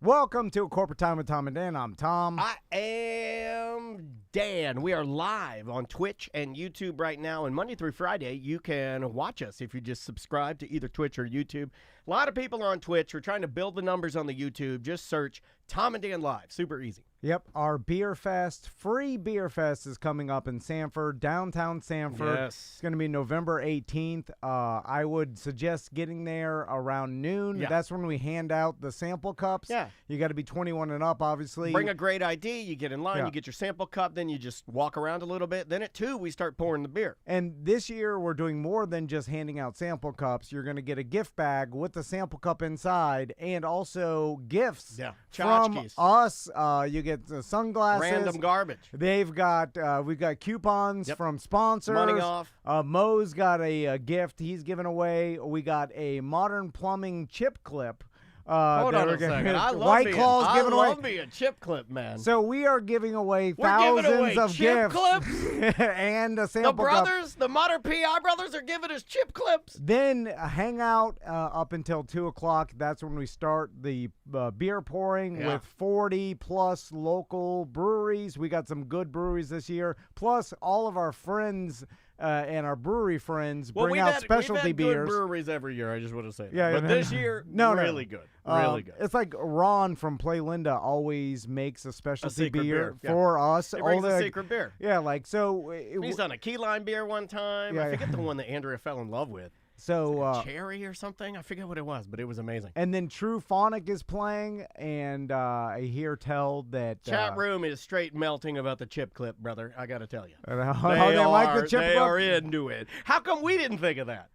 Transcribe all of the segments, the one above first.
Welcome to Corporate Time with Tom and Dan. I'm Tom. I am Dan. We are live on Twitch and YouTube right now, and Monday through Friday, you can watch us if you just subscribe to either Twitch or YouTube. A lot of people are on Twitch. We're trying to build the numbers on the YouTube. Just search Tom and Dan Live. Super easy. Yep, our beer fest, free beer fest is coming up in Sanford, downtown Sanford. Yes. It's going to be November 18th. I would suggest getting there around noon. Yeah. That's when we hand out the sample cups. Yeah. You got to be 21 and up, obviously. Bring a great ID. You get in line. Yeah. You get your sample cup. Then you just walk around a little bit. Then at 2, we start pouring the beer. And this year, we're doing more than just handing out sample cups. You're going to get a gift bag with the sample cup inside and also gifts from Tchotchkes. us. You get the sunglasses. Random garbage. They've got, we've got coupons from sponsors. Money off. Mo's got a gift he's giving away. We got a modern plumbing chip clip. Hold on a second. I love being a chip clip, man. So we are giving away We're thousands giving away of chip gifts. clips? And a sample The brothers, the modern PI brothers are giving us chip clips. Then hang out up until 2 o'clock. That's when we start the beer pouring with 40-plus local breweries. We got some good breweries this year. Plus, all of our friends and our brewery friends bring out specialty we've had beers. Good breweries every year. I just want to say that. Yeah, but this year, really good. Really good. It's like Ron from Play Linda always makes a specialty beer Yeah. for us. He brings a secret beer. Yeah, like so. He's done a key lime beer one time. Yeah, I forget the one that Andrea fell in love with. So cherry or something. I forget what it was, but it was amazing. And then True Phonic is playing, and I hear tell that chat room is straight melting about the chip clip, brother. I got to tell you, they are into it. How come we didn't think of that?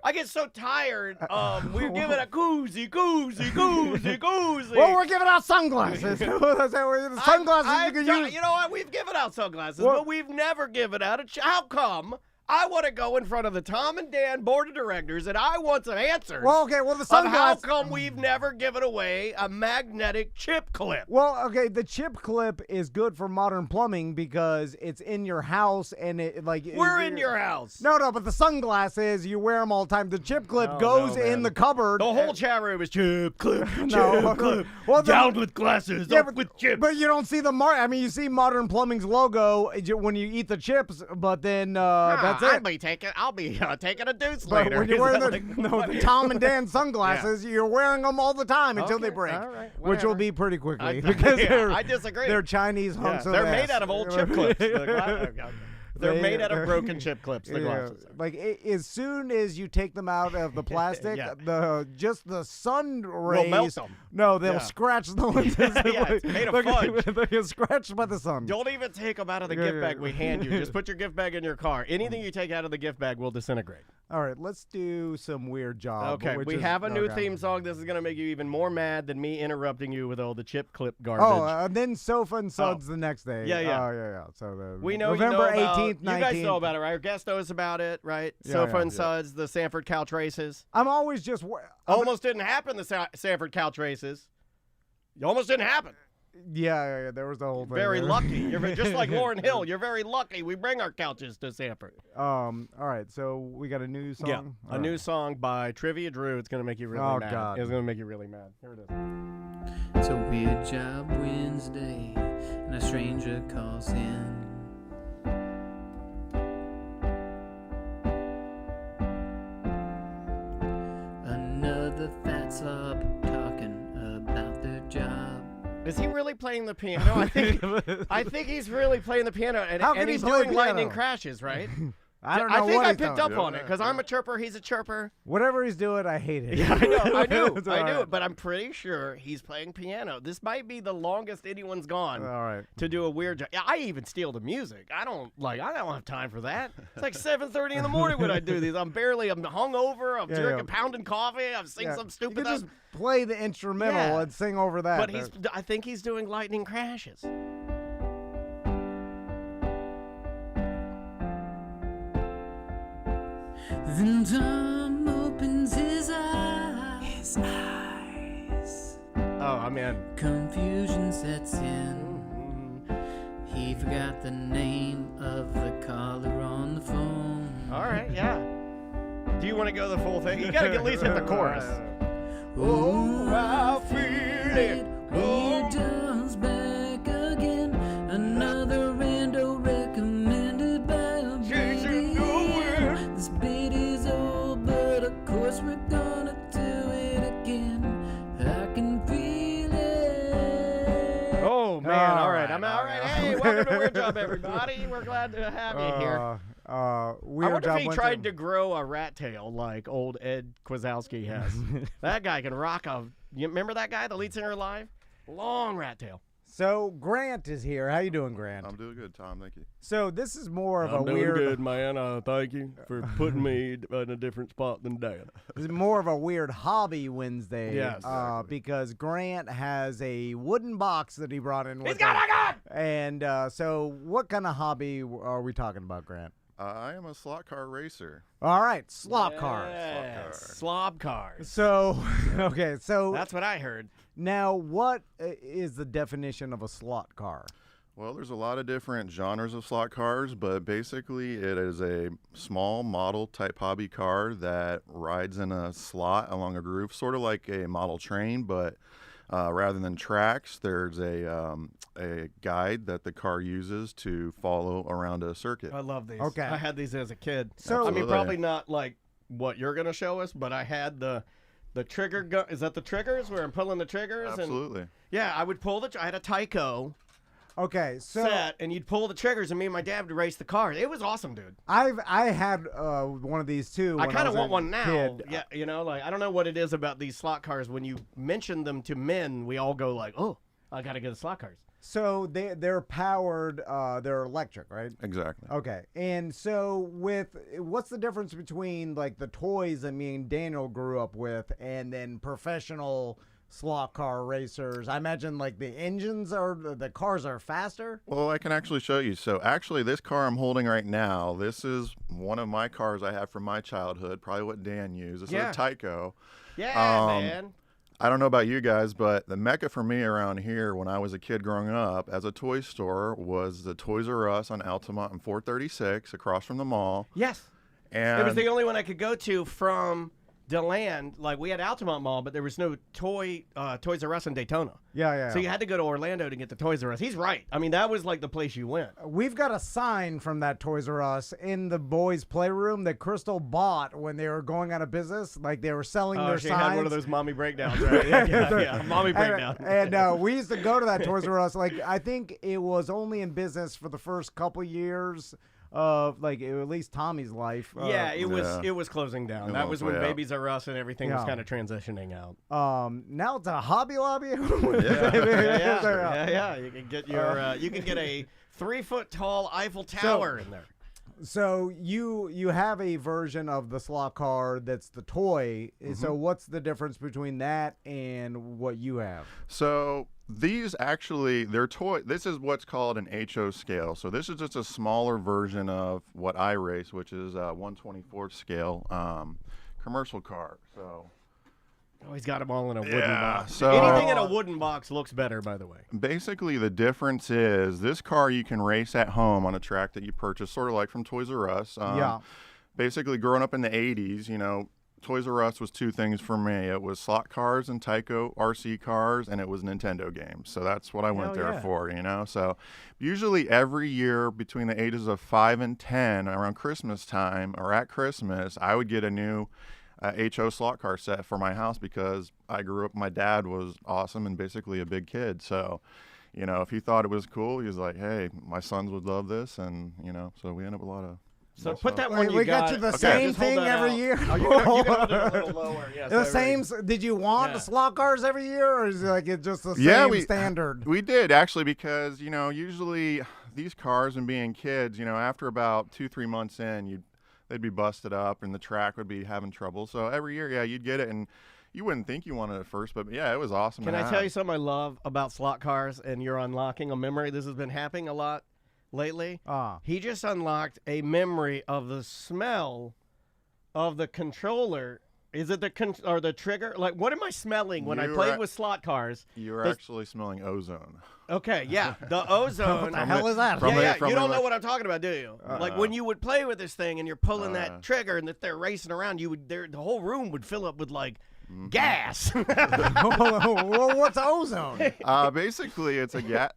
I get so tired of we're giving a koozie. Well, we're giving out sunglasses. Sunglasses you can use. You know what? We've given out sunglasses, but we've never given out how come? I want to go in front of the Tom and Dan board of directors, and I want some answers. Well, okay, the sunglasses. How come we've never given away a magnetic chip clip? Well, okay, the chip clip is good for modern plumbing because it's in your house, and we're in your house. No, but the sunglasses you wear them all the time. The chip clip goes in the cupboard. The whole chat room is chip clip. Clip. Well, down with glasses, up with chips. But you don't see the you see modern plumbing's logo when you eat the chips, but then that's it. I'll be taking a deuce but later. When you're wearing the Tom and Dan sunglasses, you're wearing them all the time until they break, which will be pretty quickly because I disagree. They're Chinese hunks of They're ass. Made out of old chip clips. They're made out of broken chip clips, the glasses. Like, as soon as you take them out of the plastic, the sun rays will melt them. No, they'll scratch the lenses. It's made of fudge. They get scratched by the sun. Don't even take them out of the gift bag we hand you. Just put your gift bag in your car. Anything you take out of the gift bag will disintegrate. All right, let's do some weird job. Okay, we have a new theme song. This is going to make you even more mad than me interrupting you with all the chip clip garbage. Oh, and then Sofa and Suds the next day. Yeah. So we know November 18th, 19th. You guys know about it, right? Our guest knows about it, right? Sofa and Suds, the Sanford Couch Races. I'm always just... Almost didn't happen, the Sanford Couch Races. It almost didn't happen. Yeah, there was the whole thing. Very lucky. You're just like Lauryn Hill. You're very lucky. We bring our couches to Sanford. All right, so we got a new song? Yeah, a new song by Trivia Drew. It's going to make you really mad. God. It's going to make you really mad. Here it is. It's a weird job Wednesday, and a stranger calls in. Another fat slob talking about their job. Is he really playing the piano? I think he's really playing the piano, and he's doing lightning crashes, right? I don't know. I think I picked up on it because I'm a chirper. He's a chirper. Whatever he's doing, I hate it. Yeah, I know. I do. But I'm pretty sure he's playing piano. This might be the longest anyone's gone. All right. To do a weird job. I even steal the music. I don't have time for that. It's like 7:30 in the morning when I do these. I'm hungover. I'm drinking pounding coffee. I'm singing some stupid. You can just play the instrumental and sing over that. But I think he's doing lightning crashes. Then Tom opens his eyes. Oh, man. Confusion sets in. He forgot the name of the caller on the phone. All right, yeah. Do you want to go the full thing? You got to at least hit the chorus. Oh, I feel it. Weird John's back again. Another rando recommended by a BDM. This beat is old, but of course we're gonna do it again. I can feel it. Oh, man. All right. I'm all right. Hey, welcome to Weird Job, everybody. We're glad to have you here. I wonder if he tried to grow a rat tail like old Ed Kwasowski has. That guy can rock a... You remember that guy, the lead singer of Live? Long rat tail. So Grant is here. How you doing, Grant? I'm doing good, Tom. Thank you. So this is more of a doing weird... good, man. Thank you for putting me in a different spot than Dad. This is more of a weird hobby Wednesday. Yes. Because Grant has a wooden box that he brought in with He's got him. a gun! And so what kind of hobby are we talking about, Grant? I am a slot car racer. All right, slop cars. Slob cars. So, okay, so That's what I heard. now what is the definition of a slot car? Well, there's a lot of different genres of slot cars, but basically it is a small model type hobby car that rides in a slot along a groove, sort of like a model train, but rather than tracks, there's a guide that the car uses to follow around a circuit. I love these. Okay. I had these as a kid. So- I mean, Absolutely. probably not like what you're going to show us, but I had the trigger gun. Is that the triggers where I'm pulling the triggers? Absolutely. And, yeah, I would pull I had a Tyco Okay, so set, and you'd pull the triggers, and me and my dad would race the car. It was awesome, dude. I had one of these too. I when kind of was want a one now. kid. Yeah, you know, like I don't know what it is about these slot cars. When you mention them to men, we all go like, "Oh, I got to get a slot cars." So they're powered. They're electric, right? Exactly. Okay, and so what's the difference between like the toys that me and Daniel grew up with, and then professional slot car racers? I imagine like the cars are faster. Well, I can actually show you. So actually, this car I'm holding right now, this is one of my cars I have from my childhood, probably what Dan used. This Yeah. is a Tyco. Yeah, man. I don't know about you guys, but the mecca for me around here when I was a kid growing up as a toy store was the Toys R Us on Altamont and 436 across from the mall. Yes, And it was the only one I could go to from DeLand. Like we had Altamont Mall, but there was no Toys R Us in Daytona. Yeah. So you had to go to Orlando to get the Toys R Us. He's right. I mean, that was like the place you went. We've got a sign from that Toys R Us in the boys' playroom that Crystal bought when they were going out of business. Like they were selling their she signs. had one of those mommy breakdowns, right? yeah, mommy breakdown. And we used to go to that Toys R Us. Like I think it was only in business for the first couple years of like at least Tommy's life. Yeah, it was closing down. It That was was when way out. Babies R Us and everything was Yeah. kind of transitioning out. Now it's a Hobby Lobby. Yeah. You can get your you can get a 3-foot tall Eiffel Tower in there. So you have a version of the slot car that's the toy. So what's the difference between that and what you have? So these actually, they're toy. This is what's called an HO scale. So this is just a smaller version of what I race, which is a 1/24 scale commercial car. So Oh, he's got them all in a wooden Yeah, box. so- Anything in a wooden box looks better, by the way. basically, the difference is this car you can race at home on a track that you purchase, sort of like from Toys R Us. Yeah. Basically, growing up in the 80s, Toys R Us was two things for me. It was slot cars and Tyco RC cars, and it was Nintendo games. So that's what I went Hell there yeah. for, So usually every year between the ages of 5 and 10, around Christmas time or at Christmas, I would get a new HO slot car set for my house because I grew up, my dad was awesome and basically a big kid. So, if he thought it was cool, he was like, hey, my sons would love this. And, so we ended up with a lot of... So put that one We got you the Okay, same just hold thing that every out. year. Oh, you can hold it a little lower. Yeah, The so same. Did you want the Yeah. slot cars every year, or is it like it's just the Yeah, same we- standard? We did actually because, usually these cars and being kids, after about 2-3 months in, they'd be busted up and the track would be having trouble. So every year, yeah, you'd get it and you wouldn't think you wanted it at first, but yeah, it was awesome. Can I tell you something I love about slot cars and you're unlocking a memory? This has been happening a lot lately. He just unlocked a memory of the smell of the controller. Is it or the trigger? Like, what am I smelling when I You played were- with slot cars? You were The- actually smelling ozone. Okay, yeah, the ozone. What the hell is that? from Yeah, the- from you the don't know elec- what I'm talking about, do you? Like when you would play with this thing and you're pulling that trigger and if they're racing around, the whole room would fill up with like gas. Well, what's ozone? Basically, it's a gas.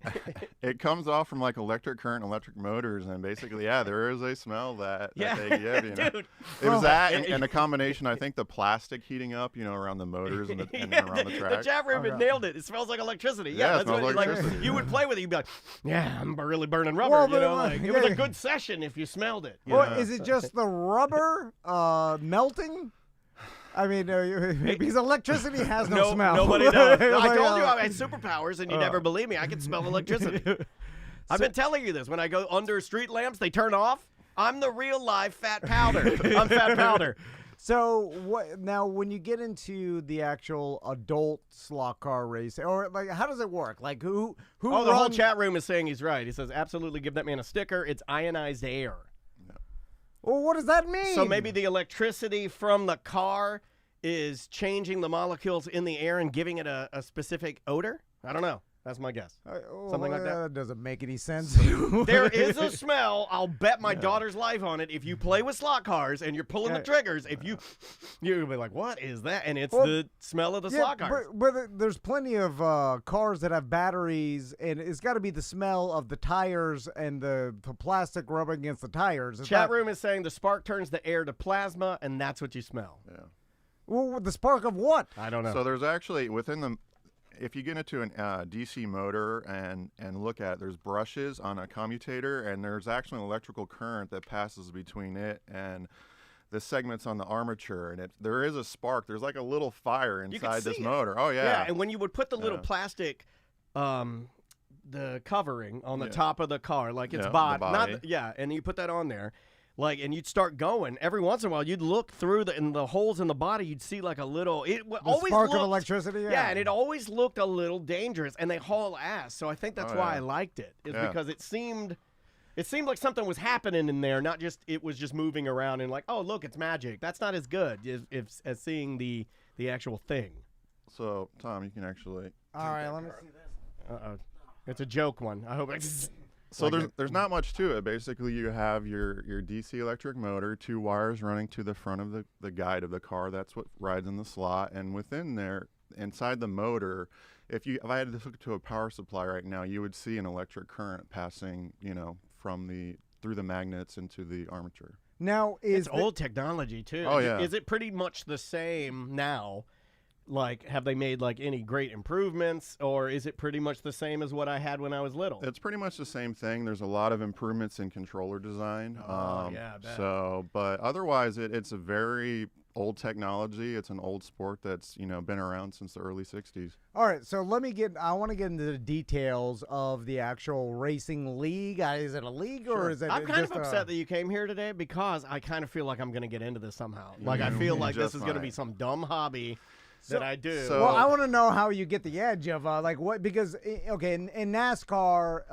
It comes off from like electric current, electric motors, and basically, yeah, there is a smell that they give. You know? Dude. It was that and a combination. I think the plastic heating up, around the motors and, and around the track. The chat room had nailed it. It smells like electricity. Yeah, it that's smells what, like electricity. you would play with it. You'd be like, yeah, I'm really burning rubber. Well, It was a good session if you smelled it. Or is it just the rubber melting? I mean, because electricity has no smell. Nobody knows. I told you I had superpowers, and you never believe me. I can smell electricity. I've been telling you this. When I go under street lamps, they turn off. I'm the real live fat powder. I'm fat powder. So now, when you get into the actual adult slot car race, or like, how does it work? Like, who? Oh, the whole chat room is saying he's right. He says, absolutely, give that man a sticker. It's ionized air. Well, what does that mean? So maybe the electricity from the car is changing the molecules in the air and giving it a specific odor? I don't know. That's my guess. Something like that. That doesn't make any sense. There is a smell. I'll bet my daughter's life on it. If you play with slot cars and you're pulling the triggers, you'll be like, what is that? And it's the smell of the slot cars. But there's plenty of cars that have batteries, and it's got to be the smell of the tires and the plastic rubbing against the tires. Chat room is saying the spark turns the air to plasma, and that's what you smell. Yeah. Well, the spark of what? I don't know. So there's actually if you get into an DC motor and look at it, there's brushes on a commutator, and there's actually an electrical current that passes between it and the segments on the armature, and there is a spark. There's like a little fire inside this motor. Oh yeah. Yeah, and when you would put the little plastic, the covering on the top of the car, like its body. And you put that on there. And you'd start going. Every once in a while, you'd look through the holes in the body. You'd see like a little. Spark of electricity. Yeah, and it always looked a little dangerous. And they haul ass. So I think that's why I liked it. Because it seemed like something was happening in there, not just it was just moving around and like, oh look, it's magic. That's not as good as seeing the actual thing. So Tom, you can actually. All right, let me see this. It's a joke one. I hope it's. So there's not much to it. Basically, you have your DC electric motor, 2 wires running to the front of the guide of the car. That's what rides in the slot. And within there, inside the motor, if I had to hook it to a power supply right now, you would see an electric current passing, through the magnets into the armature. Now it's old technology too. Oh yeah. Is it pretty much the same now? Like, have they made like any great improvements, or is it pretty much the same as what I had when I was little? It's pretty much the same thing. There's a lot of improvements in controller design. Yeah, I bet. But otherwise, it's a very old technology. It's an old sport that's been around since the early '60s. All right, so I want to get into the details of the actual racing league. Is it a league or is it? I'm kind of upset that you came here today because I kind of feel like I'm going to get into this somehow. Like I feel like this is going to be some dumb hobby. That I do. Well, I want to know how you get the edge of because in NASCAR,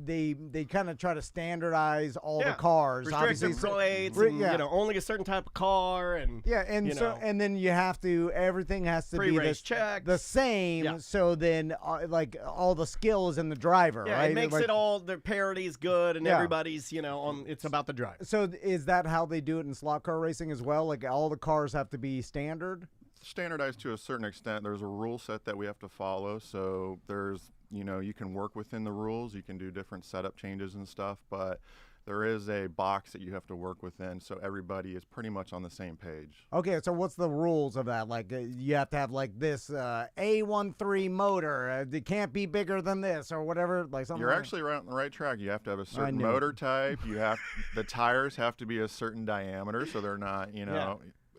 they kind of try to standardize all the cars. Restricted plates, only a certain type of car, and and then you have to everything has to be the same. Yeah. So then all the skill is in the driver. Yeah, right? It makes it all the parity's good, and everybody's it's about the driver. So is that how they do it in slot car racing as well? Like all the cars have to be standard. Standardized to a certain extent. There's a rule set that we have to follow. So there's, you can work within the rules. You can do different setup changes and stuff, but there is a box that you have to work within. So everybody is pretty much on the same page. Okay. So what's the rules of that? Like you have to have like this A13 motor. It can't be bigger than this or whatever. Like something. You're actually right on the right track. You have to have a certain motor type. The tires have to be a certain diameter. So they're not,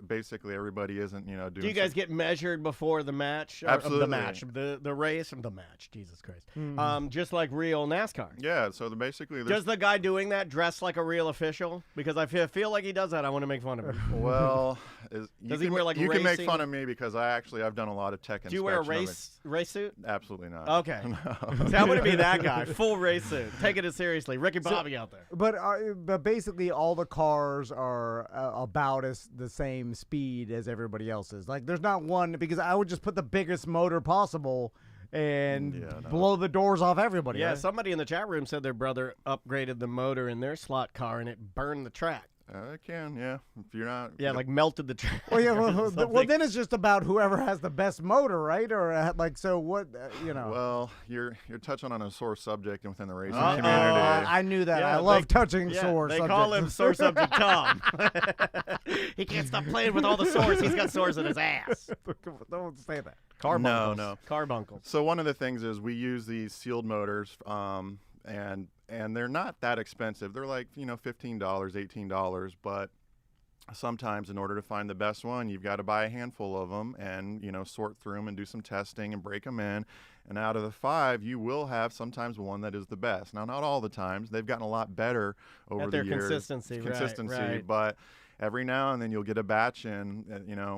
basically everybody isn't doing. Do you guys get measured before the match? Absolutely. The race and the match. Jesus Christ. Mm-hmm. Just like real NASCAR. Yeah. So basically, does the guy doing that dress like a real official? Because I feel like he does that. I want to make fun of him. Well, does he wear like you racing? Can make fun of me because I've done a lot of tech. Do you wear a race suit? Absolutely not. Okay. No. So I wouldn't be that guy. Full race suit. Taking it seriously. Ricky Bobby out there. But basically all the cars are about the same speed as everybody else's. Like there's not one, because I would just put the biggest motor possible and blow the doors off everybody. Yeah, right? Somebody in the chat room said their brother upgraded the motor in their slot car and it burned the track. It can, yeah. If you're not, Yeah, like melted the track. Well, yeah. or Well, then it's just about whoever has the best motor, right? Or like, so what? Well, you're touching on a sore subject within the racing Uh-oh. community. I knew that. Yeah, I love touching Yeah, sore they subjects. call him sore subject Tom. He can't stop playing with all the sores. He's got sores in his ass. Don't say that. Carbuncles. No. Carbuncles. So one of the things is we use these sealed motors, and they're not that expensive. They're like $15, $18, but sometimes in order to find the best one, you've got to buy a handful of them and sort through them and do some testing and break them in. And out of the 5, you will have sometimes one that is the best. Now, not all the times. They've gotten a lot better over At the their years. consistency, right. But every now and then you'll get a batch in,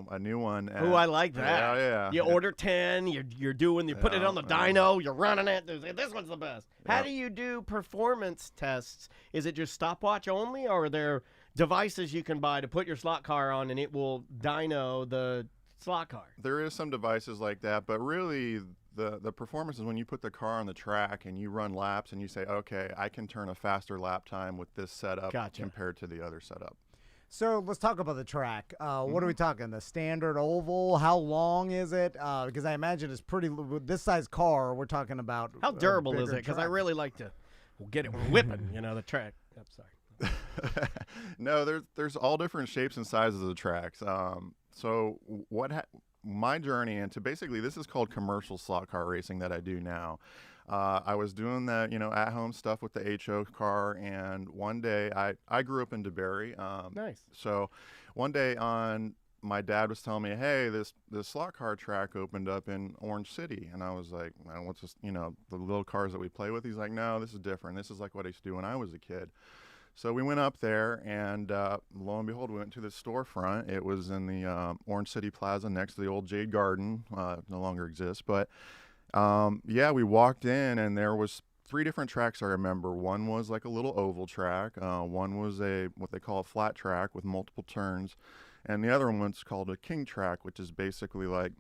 a new one. Ooh, I like that. Yeah. You order 10, you're putting it on the dyno, you're running it. This one's the best. How do you do performance tests? Is it just stopwatch only, or are there devices you can buy to put your slot car on and it will dyno the slot car? There is some devices like that, but really the performance is when you put the car on the track and you run laps and you say, okay, I can turn a faster lap time with this setup compared to the other setup. So let's talk about the track. What are we talking? The standard oval? How long is it? Because I imagine it's pretty. With this size car, we're talking about. How durable is it? Because I really like to get it whipping. The track. I'm sorry. No, there's all different shapes and sizes of the tracks. So my journey into basically this is called commercial slot car racing that I do now. I was doing that, at-home stuff with the HO car, and one day I grew up in DeBerry. Nice. So one day my dad was telling me, hey, this slot car track opened up in Orange City, and I was like, what's this? The little cars that we play with. He's like, no, this is different. This is like what I used to do when I was a kid. So we went up there, and lo and behold, we went to this storefront. It was in the Orange City Plaza next to the old Jade Garden. No longer exists, but we walked in, and there was 3 different tracks I remember. One was like a little oval track. One was what they call a flat track with multiple turns, and the other one was called a king track, which is basically like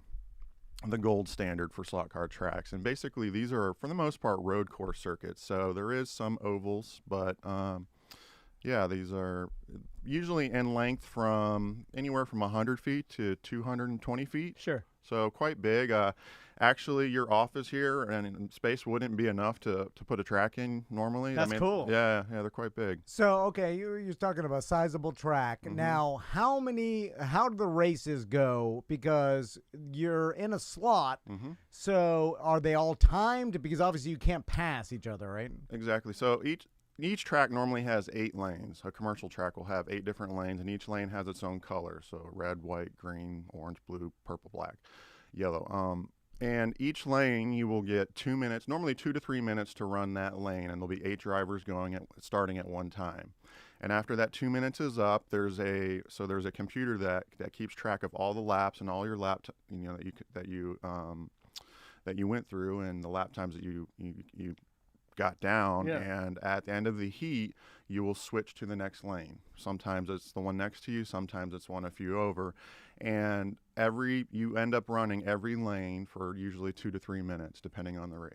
the gold standard for slot car tracks. And basically these are, for the most part, road course circuits. So there is some ovals, but these are usually in length from anywhere from 100 feet to 220 feet. Sure. So quite big. Actually, your office here and space wouldn't be enough to put a track in normally. That's cool. Yeah, they're quite big. So, okay, you're talking about sizable track. Mm-hmm. Now, how do the races go? Because you're in a slot, so are they all timed? Because obviously you can't pass each other, right? Exactly. So each track normally has 8 lanes. A commercial track will have 8 different lanes, and each lane has its own color. So red, white, green, orange, blue, purple, black, yellow. And each lane you will get 2 minutes, normally 2 to 3 minutes to run that lane, and there'll be 8 drivers starting at one time. And after that 2 minutes is up, there's a computer that keeps track of all the laps and all your lap that you went through and the lap times that you got down. Yeah. And at the end of the heat, you will switch to the next lane. Sometimes it's the one next to you, sometimes it's one a few over, and you end up running every lane for usually 2 to 3 minutes depending on the race.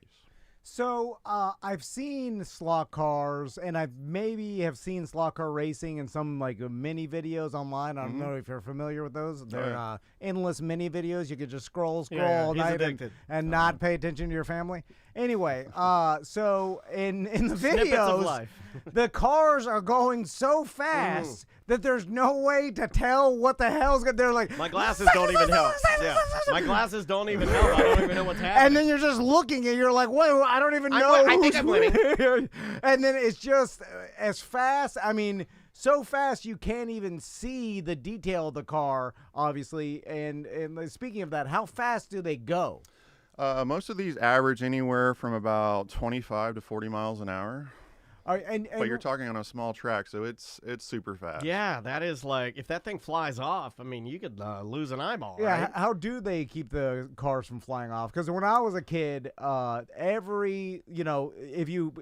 So I've seen slot cars, and I maybe have seen slot car racing in some like mini videos online. I don't know if you're familiar with those. They're endless mini videos. You could just scroll all night and not pay attention to your family. Anyway, so in the videos, the cars are going so fast that there's no way to tell what the hell's going. They're like, my glasses don't even help. Yeah, my glasses don't even help. I don't even know what's happening. And then you're just looking and you're like, wait, I don't even know. I think I'm winning. And then it's just as fast. I mean, so fast you can't even see the detail of the car, obviously. And speaking of that, how fast do they go? Most of these average anywhere from about 25 to 40 miles an hour. But you're talking on a small track, so it's super fast. Yeah, that is like, if that thing flies off, I mean, you could lose an eyeball, Yeah, right? how do they keep the cars from flying off? Because when I was a kid, if you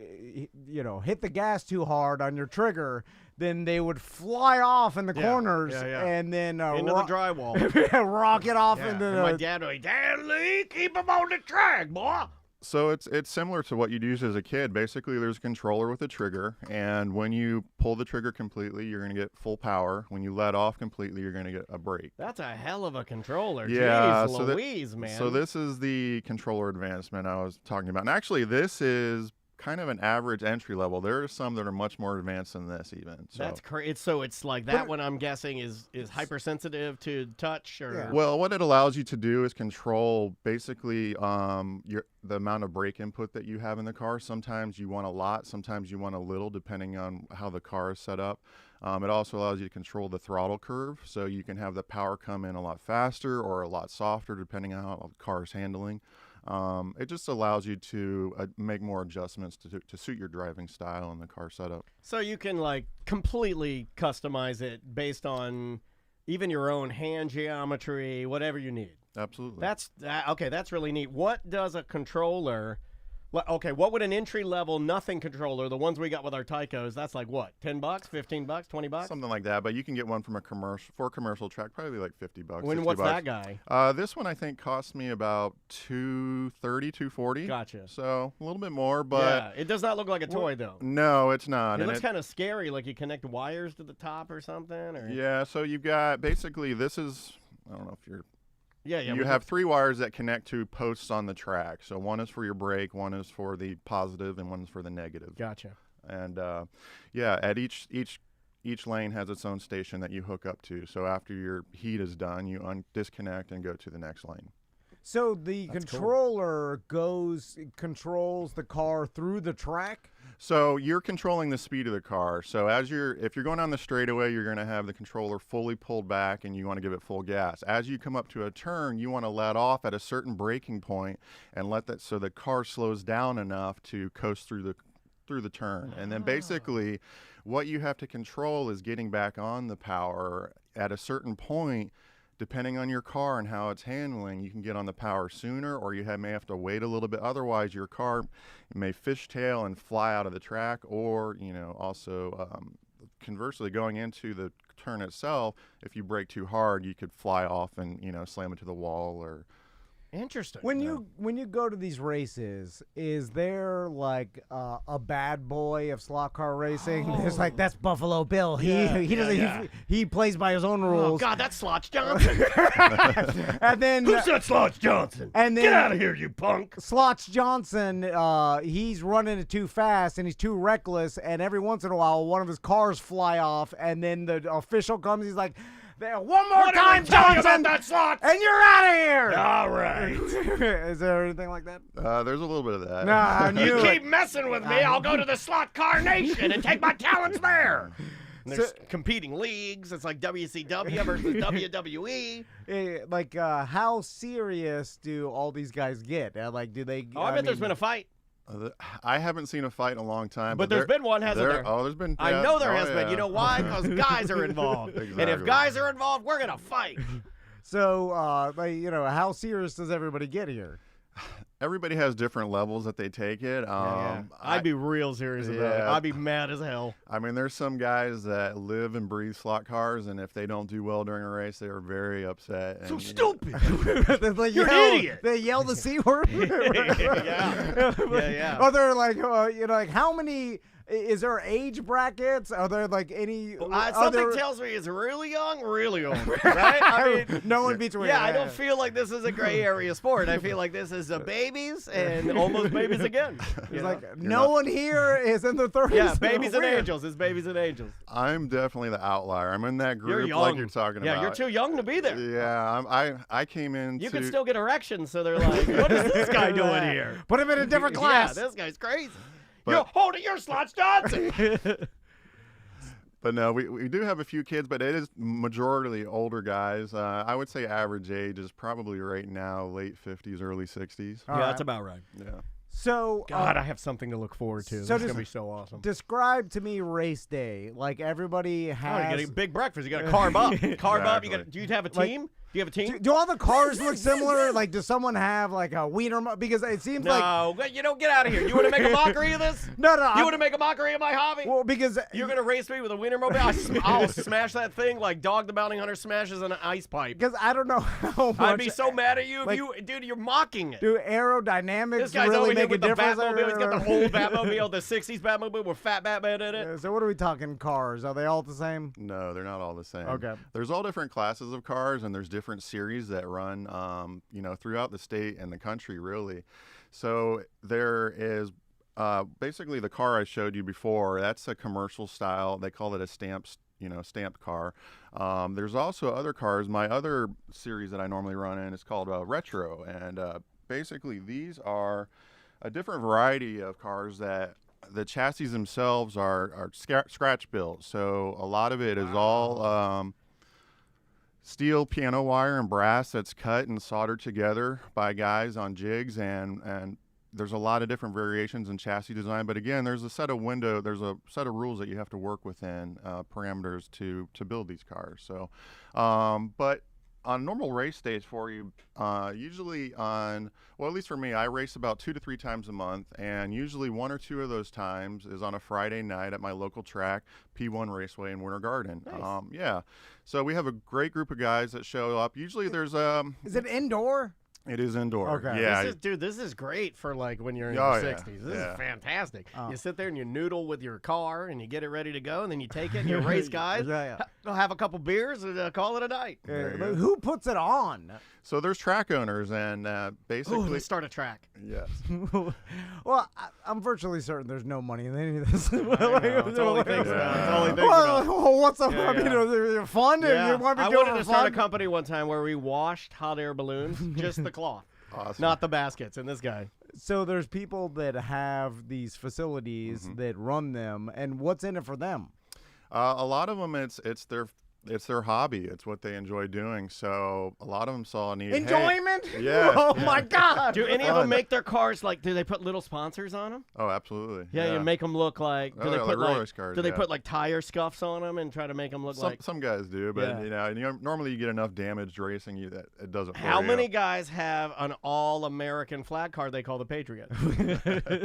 hit the gas too hard on your trigger, then they would fly off in the corners and then into the drywall. rocket off into and my dad would like, Dad Lee, keep him on the track, boy. So it's similar to what you'd use as a kid. Basically, there's a controller with a trigger, and when you pull the trigger completely, you're going to get full power. When you let off completely, you're going to get a brake. That's a hell of a controller. Yeah, Jeez Louise, man. So this is the controller advancement I was talking about. And actually, this is kind of an average entry level. There are some that are much more advanced than this even. So. That's crazy. So it's like that one, I'm guessing, is hypersensitive to touch? Or Yeah. Well, what it allows you to do is control basically the amount of brake input that you have in the car. Sometimes you want a lot, sometimes you want a little, depending on how the car is set up. It also allows you to control the throttle curve, so you can have the power come in a lot faster or a lot softer, depending on how the car is handling. It just allows you to make more adjustments to suit your driving style and the car setup. So you can like completely customize it based on even your own hand geometry, whatever you need. Absolutely. That's okay. That's really neat. What does a controller? Okay, what would an entry-level nothing controller, the ones we got with our Tycos, that's like what, $10, $15, $20? Something like that, but you can get one from a commercial track, probably like $50. What's $60. that guy? This one I think cost me about $230, $240. Gotcha. So a little bit more, but yeah, it does not look like a toy though. no, it's not. It looks kind of scary, like you connect wires to the top or something. Or Yeah, so you've got basically this is, I don't know if you're. yeah. You have 3 wires that connect to posts on the track. So one is for your brake, one is for the positive, and one is for the negative. Gotcha. And yeah, at each lane has its own station that you hook up to. So after your heat is done, you disconnect and go to the next lane. So the controller controls the car through the track? So you're controlling the speed of the car. So if you're going on the straightaway, you're going to have the controller fully pulled back and you want to give it full gas. As you come up to a turn, you want to let off at a certain braking point and let that so the car slows down enough to coast through the turn. And then basically what you have to control is getting back on the power at a certain point. Depending on your car and how it's handling, you can get on the power sooner, or you may have to wait a little bit. Otherwise, your car may fishtail and fly out of the track, or also conversely, going into the turn itself, if you brake too hard, you could fly off and slam into the wall or. Interesting. When you go to these races, is there like a bad boy of slot car racing? It's like that's Buffalo Bill. He plays by his own Oh rules. God, that's Slots Johnson. And then Who said Slots Johnson? And then get out of here, you punk. Slots Johnson, he's running it too fast and he's too reckless. And every once in a while, one of his cars fly off, and then the official comes. He's like, one more time, Johnson, that slot, and you're out of here. All right. Is there anything like that? There's a little bit of that. Nah, You keep messing with me, I'll go to the Slot Car Nation and take my talents there. And there's competing leagues. It's like WCW versus WWE. How serious do all these guys get? Do they? I bet there's been a fight. I haven't seen a fight in a long time. But there's been one, hasn't there? Oh, there's been. I yeah, know there has yeah. been. You know why? Because guys are involved. Exactly. And if guys are involved, we're going to fight. So, how serious does everybody get here? Everybody has different levels that they take it. I'd be real serious about it. I'd be mad as hell. I mean, there's some guys that live and breathe slot cars, and if they don't do well during a race, they are very upset. And, Stupid. You're an idiot. They yell the C word. Yeah. Are there how many? Is there age brackets? Are there any? Something tells me it's really young, really old, right? I mean, no one between. Yeah, I don't feel like this is a gray area sport. I feel like this is a babies and almost babies again. It's no one here is in the 30s. Yeah, babies and angels. It's babies and angels. I'm definitely the outlier. I'm in that group You're young. like you're talking about. Yeah, you're too young to be there. Yeah, I came in. You can still get erections, so they're like, what is this guy doing here? Put him in a different class. Yeah, this guy's crazy. But, you're holding your Slots Johnson. But no, we do have a few kids, but it is majority older guys. I would say average age is probably right now late 50s, early 60s. That's about right. Yeah. So, God, I have something to look forward to. So this is going to be so awesome. Describe to me race day. Like everybody has. You got a big breakfast. You got to carb up. Carb up. Exactly. Do you have a team? Do you have a team? Do all the cars look similar? Like, does someone have like a wiener? Because it seems like No, you don't get out of here. You want to make a mockery of this? no. You want to make a mockery of my hobby? Well, because You're gonna race me with a Wienermobile? I'll smash that thing like Dog the Bounty Hunter smashes an ice pipe. because I don't know how much. I'd be so mad at you if like- dude. You're mocking it. Do aerodynamics This guy's really over here make a with the difference? Batmobile. He's got the whole Batmobile, the '60s Batmobile with Fat Batman in it. So what are we talking cars? Are they all the same? No, they're not all the same. Okay. There's all different classes of cars, and there's different series that run, throughout the state and the country, really. So there is basically the car I showed you before. That's a commercial style. They call it a stamped car. There's also other cars. My other series that I normally run in is called Retro, and basically these are a different variety of cars that the chassis themselves are scratch built. So a lot of it is all steel piano wire and brass that's cut and soldered together by guys on jigs, and there's a lot of different variations in chassis design. But again, there's a set of rules that you have to work within, parameters to build these cars. So, but on normal race days for you, usually at least for me, I race about 2 to 3 times a month, and usually 1 or 2 of those times is on a Friday night at my local track, P1 Raceway in Winter Garden. Nice. So we have a great group of guys that show up. Usually there's Is it indoor? It is indoor. Okay. Yeah. This is great for like when you're in Oh, your yeah. 60s. This Yeah. is fantastic. Oh. You sit there and you noodle with your car and you get it ready to go, and then you take it and you race guys. Yeah. They'll have a couple beers and call it a night. There you But go. who puts it on? So there's track owners, and basically, Ooh, let's start a track. yes. Well, I'm virtually certain there's no money in any of this. I know, it's all he thinks about. It's all he thinks about. Well, what's up? Yeah, I mean, yeah. they're fun, and you want to I be doing wanted it to for start a fun. company one time where we washed hot air balloons, just the cloth, Awesome. not the baskets. And this guy. So there's people that have these facilities that run them, and what's in it for them? A lot of them, it's their hobby. It's what they enjoy doing. So a lot of them saw a need. Enjoyment? Hey, yeah. Oh yeah. my God. Do any of them make their cars like? Do they put little sponsors on them? Oh, absolutely. Yeah, you make them look like. Do Oh, they yeah, put like roller like? cars, Do they yeah. put like tire scuffs on them and try to make them look like? Some guys do, but Yeah. normally you get enough damaged racing that it doesn't. How many guys have an all-American flag car they call the Patriot?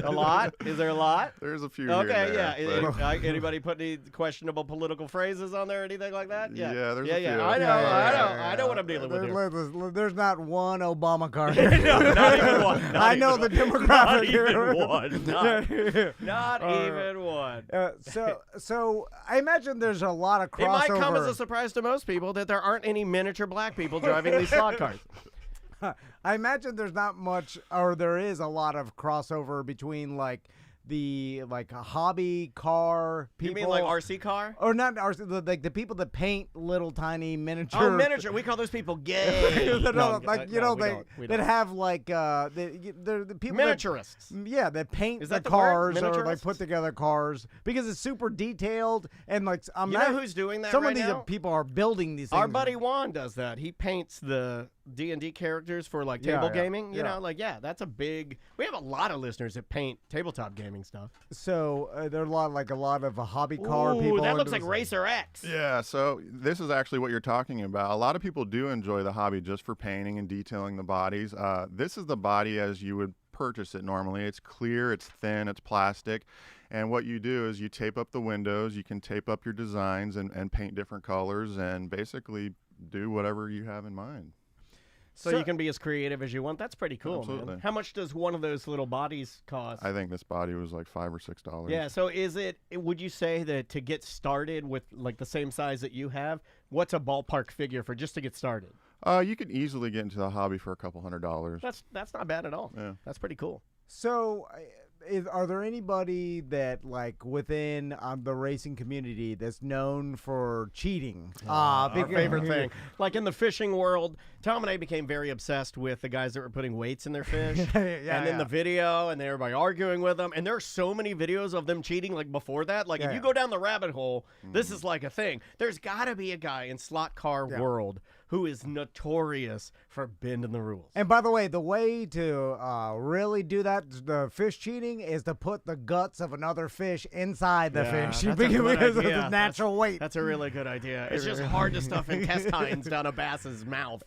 A lot? Is there a lot? There's a few. Here and Okay, there, yeah. but- Anybody put any questionable political phrases on there or anything like that? Yeah, Yeah, there's a yeah. few. I know, Yeah. I know what I'm dealing with here. There's not one Obama car here. No, not even one. Not I even know one. the demographic Not here. even one. Not even one. So I imagine there's a lot of crossover. It might come as a surprise to most people that there aren't any miniature black people driving these slot cars. I imagine there's not much, or there is a lot of crossover between like the hobby car people. You mean like RC car? Or not RC, like the people that paint little tiny miniature. Oh, miniature. We call those people gay. No, like you know, we that don't. have like they're the people Miniaturists. that paint Is the that the cars word? or like Miniaturists? put together cars because it's super detailed and like I'm You not. know who's doing that some right of these now? people are building these things. Our buddy Juan does that. He paints the D&D characters for like Yeah, table yeah, gaming. You yeah. know, like that's a big. We have a lot of listeners that paint tabletop gaming stuff. So there are a lot of hobby car Ooh, people. that looks into like this. Racer X. Yeah, so this is actually what you're talking about. A lot of people do enjoy the hobby just for painting and detailing the bodies. This is the body as you would purchase it normally. It's clear, it's thin, it's plastic. And what you do is you tape up the windows, you can tape up your designs and paint different colors and basically do whatever you have in mind. So you can be as creative as you want. That's pretty cool, man. Absolutely. How much does one of those little bodies cost? I think this body was like $5 or $6. Yeah, so would you say that to get started with like the same size that you have, what's a ballpark figure for just to get started? You could easily get into the hobby for a couple $100. That's not bad at all. Yeah. That's pretty cool. So, are there anybody that like within the racing community that's known for cheating? Our favorite thing. Like in the fishing world, Tom and I became very obsessed with the guys that were putting weights in their fish. And in the video, and everybody arguing with them. And there are so many videos of them cheating like before that. Like if you go down the rabbit hole, this is like a thing. There's got to be a guy in slot car world who is notorious for bending the rules. And by the way, the way to really do that, the fish cheating, is to put the guts of another fish inside the fish that's a good because of idea. the natural weight. That's a really good idea. It's just hard to stuff intestines down a bass's mouth.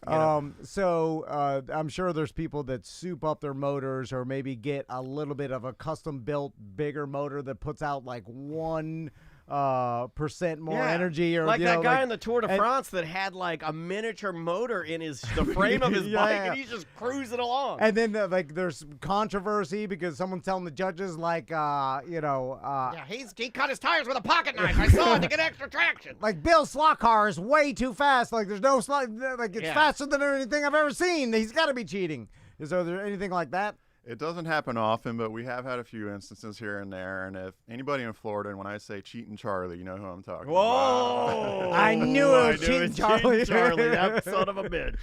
So I'm sure there's people that soup up their motors or maybe get a little bit of a custom built bigger motor that puts out like 1% more energy, or like you that know, guy in the Tour de France that had like a miniature motor in the frame of his bike, and he's just cruising along. And then there's controversy because someone's telling the judges he cut his tires with a pocket knife. I saw it to get extra traction. Like Bill Slotcar is way too fast. Like there's no it's faster than anything I've ever seen. He's got to be cheating. Is there anything like that? It doesn't happen often, but we have had a few instances here and there. And if anybody in Florida, and when I say Cheating Charlie, you know who I'm talking about. Whoa! I knew it was Cheating Charlie. That son of a bitch.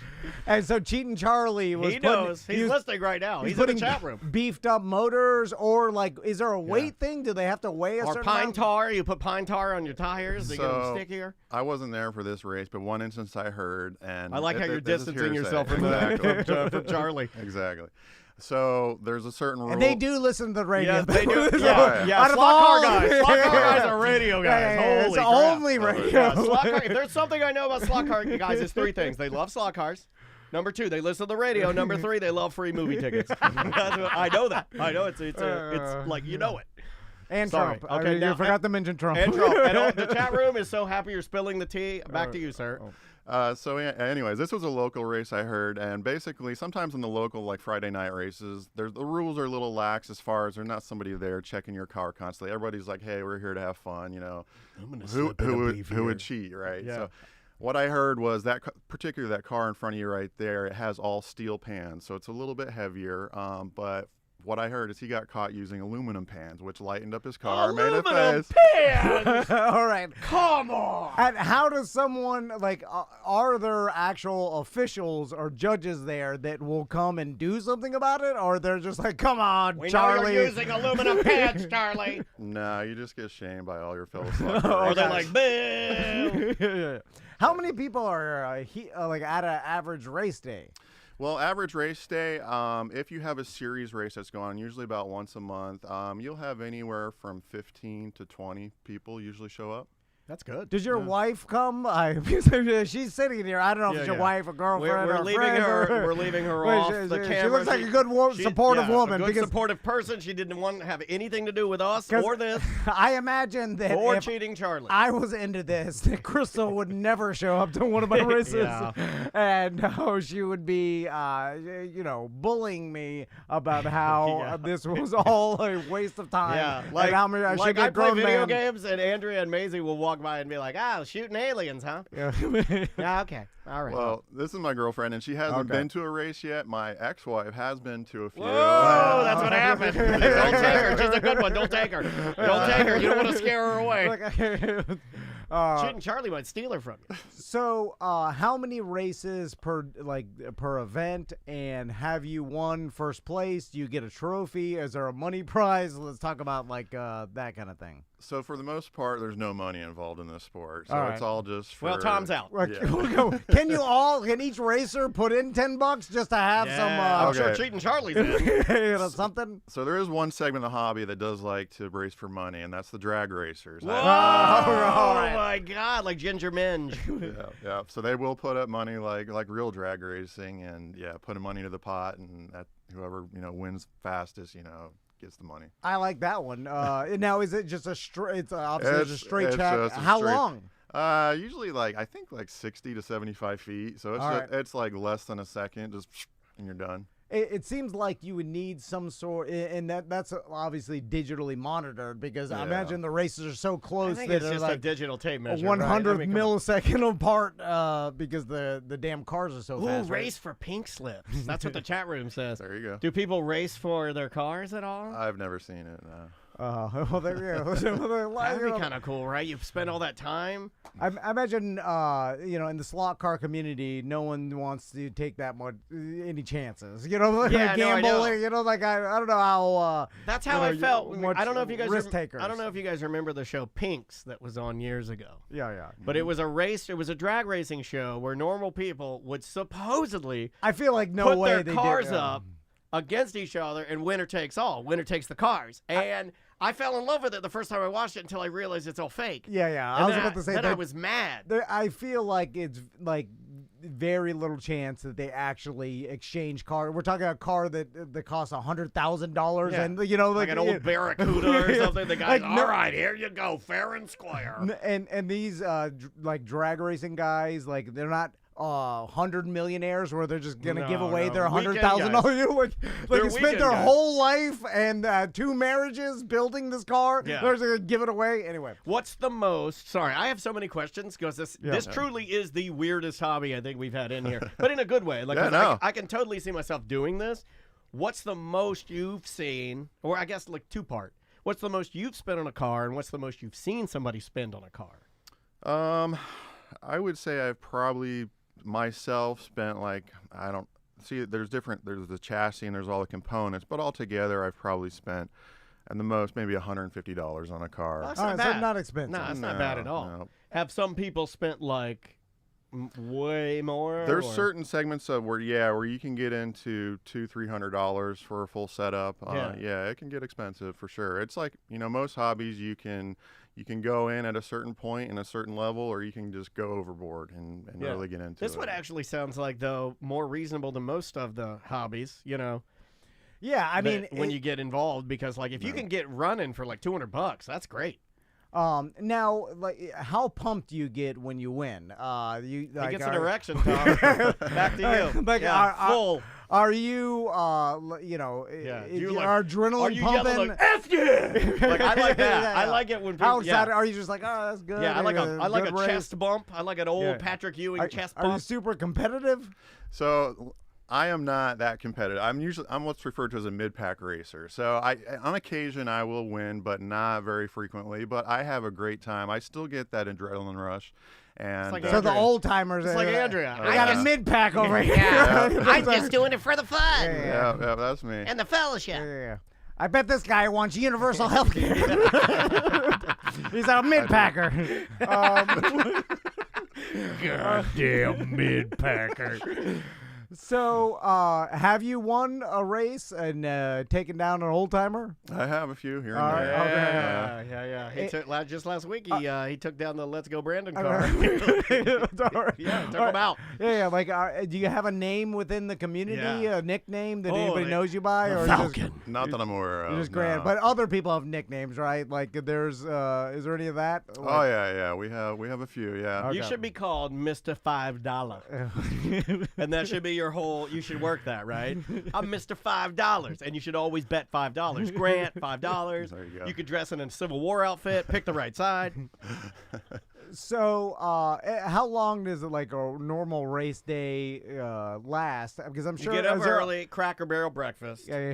And so Cheating Charlie was He knows. He's listening right now. He's in the chat room. Beefed up motors, or is there a weight thing? Do they have to weigh a certain pine amount? tar. You put pine tar on your tires. They get them stickier. I wasn't there for this race, but one instance I heard, and I like how you're distancing yourself from Charlie. Exactly. So there's a certain rule. And they do listen to the radio. Yes, they do. Yeah. Out of slot all car guys. Slot car guys are radio guys. Holy it's crap. only radio. Slot car, if there's something I know about slot car guys, it's 3 things. They love slot cars. Number 2, they listen to the radio. Number 3, they love free movie tickets. I know that. I know it's like you know it. And Sorry. Trump. Okay, you forgot to mention Trump. And Trump. And the chat room is so happy you're spilling the tea. Back to you, sir. Anyways, this was a local race I heard, and basically sometimes in the local like Friday night races, the rules are a little lax as far as there's not somebody there checking your car constantly. Everybody's like, hey, we're here to have fun, who would cheat, right? Yeah. So what I heard was particularly that car in front of you right there, it has all steel pans, so it's a little bit heavier, but what I heard is he got caught using aluminum pans, which lightened up his car. Aluminum pans? All right. Come on. And how does someone, are there actual officials or judges there that will come and do something about it? Or they're just like, come on, we Charlie. know you're using aluminum pans, Charlie. No, you just get shamed by all your fellow slot Or they're racers. like, boo. How many people are at an average race day? Well, average race day, if you have a series race that's going on, usually about once a month, you'll have anywhere from 15 to 20 people usually show up. That's good. Does your wife come? She's sitting here. I don't know if it's your wife or girlfriend or leaving friend. We're leaving her off the camera. She looks like a good, supportive woman. A good, because supportive person. She didn't want to have anything to do with us or this. I imagine that or if Cheating Charlie. I was into this, that Crystal would never show up to one of my races. And she would be, bullying me about how this was all a waste of time. Yeah, and how many I should get I play grown video man. games, and Andrea and Maisie will walk by and be like, shooting aliens, huh? Yeah. Yeah, okay. All right. Well, this is my girlfriend, and she hasn't been to a race yet. My ex-wife has been to a few. Whoa, that's what happened. Don't take her. She's a good one. Don't take her. Don't take her. You don't want to scare her away. Cheating Charlie might steal her from you. So, how many races per event, and have you won first place? Do you get a trophy? Is there a money prize? Let's talk about that kind of thing. So for the most part, there's no money involved in this sport. So All right. it's all just for... Well, Tom's out. Yeah. Can each racer put in $10 just to have I'm sure Okay. Cheating Charlie's in. something? So there is one segment of the hobby that does like to race for money, and that's the drag racers. Whoa! all right. My God, like Ginger Minge. Yeah. So they will put up money like real drag racing, and putting money to the pot, and whoever wins fastest, gets the money. I like that one. Now, is it just a straight? It's obviously a straight track. just a How straight- long? Usually I think 60 to 75 feet. So All it's like less than a second, just and you're done. It seems like you would need some sort, and that's obviously digitally monitored because I imagine the races are so I close think that it's just a digital tape measure. 100th right? millisecond apart because the damn cars are so Ooh, fast. race for pink slips. That's what the chat room says. There you go. Do people race for their cars at all? I've never seen it. No. Well, there you go. That'd be kind of cool, right? You've spent all that time. I imagine, in the slot car community, no one wants to take that much any chances. Yeah, no, I know. Gambling. I don't know how. That's how I felt. I don't know if you guys risk takers. I don't know if you guys remember the show Pinks that was on years ago. Yeah. But it was a race. It was a drag racing show where normal people would supposedly I feel like no put way their they cars did, up against each other, and winner takes all. Winner takes the cars. And I fell in love with it the first time I watched it until I realized it's all fake. Yeah. And I was about to say then that I was mad. I feel like it's like very little chance that they actually exchange car. We're talking a car that costs $100,000, Yeah. and Like an old Barracuda or something. The guy's Like, all right, here you go, fair and square. and these like drag racing guys, like they're not 100 millionaires where they're just gonna give away their $100,000. Like you spent their whole life and 2 marriages building this car. Yeah. They're just gonna give it away anyway. What's the most? Sorry, I have so many questions because this truly is the weirdest hobby I think we've had in here, but in a good way. Like I can totally see myself doing this. What's the most you've seen, or I guess like 2-part? What's the most you've spent on a car, and what's the most you've seen somebody spend on a car? I would say I've probably myself spent there's the chassis and there's all the components, but altogether I've probably spent at the most maybe $150 on a car. Well, that's All not right, bad. so not expensive. No, that's not bad at all. No. Have some people spent like way more? There's or? certain segments of where you can get into $200-300 for a full setup. Yeah, it can get expensive for sure. It's like most hobbies you can go in at a certain point and a certain level, or you can just go overboard and really get into it. This one actually sounds like, though, more reasonable than most of the hobbies, Yeah, I mean, when you get involved, because like if you can get running for like $200, that's great. Now, like, how pumped do you get when you win? He gets an erection, Tom. Back to you. Like, full. Are you, are adrenaline you pumping? yelling like, F yeah! Like, I like that. Yeah. I like it when people, How excited are you? Just like, oh, that's good. Yeah, I like a good race. chest bump. I like an old Patrick Ewing chest bump. Are you super competitive? So I am not that competitive. I'm what's referred to as a MidPack Racer. So on occasion I will win, but not very frequently. But I have a great time. I still get that adrenaline rush. And like so the old timers, it's like Andrea. I got a MidPack over here. I'm just doing it for the fun. Yeah, that's me. And the fellowship. Yeah. I bet this guy wants universal health care. He's a mid-packer. Goddamn mid-packer. So, have you won a race and taken down an old timer? I have a few here and All there. right, Yeah. He took just last week. He took down the Let's Go Brandon car. Yeah, took him out. Yeah. Like, do you have a name within the community, Yeah. a nickname that anybody knows you by, or Falcon? Not that I'm aware of. You're just grand. But other people have nicknames, right? Like, there's, is there any of that? Oh yeah. We have a few. Yeah. You should be called Mr. $5, and that should be your whole. You should work that, right? I'm Mr. $5, and you should always bet $5. Grant $5. There you go. You could dress in a Civil War outfit. Pick the right side. So, how long does it, like a normal race day last? Because I'm sure You get up early, Cracker Barrel breakfast. Yeah.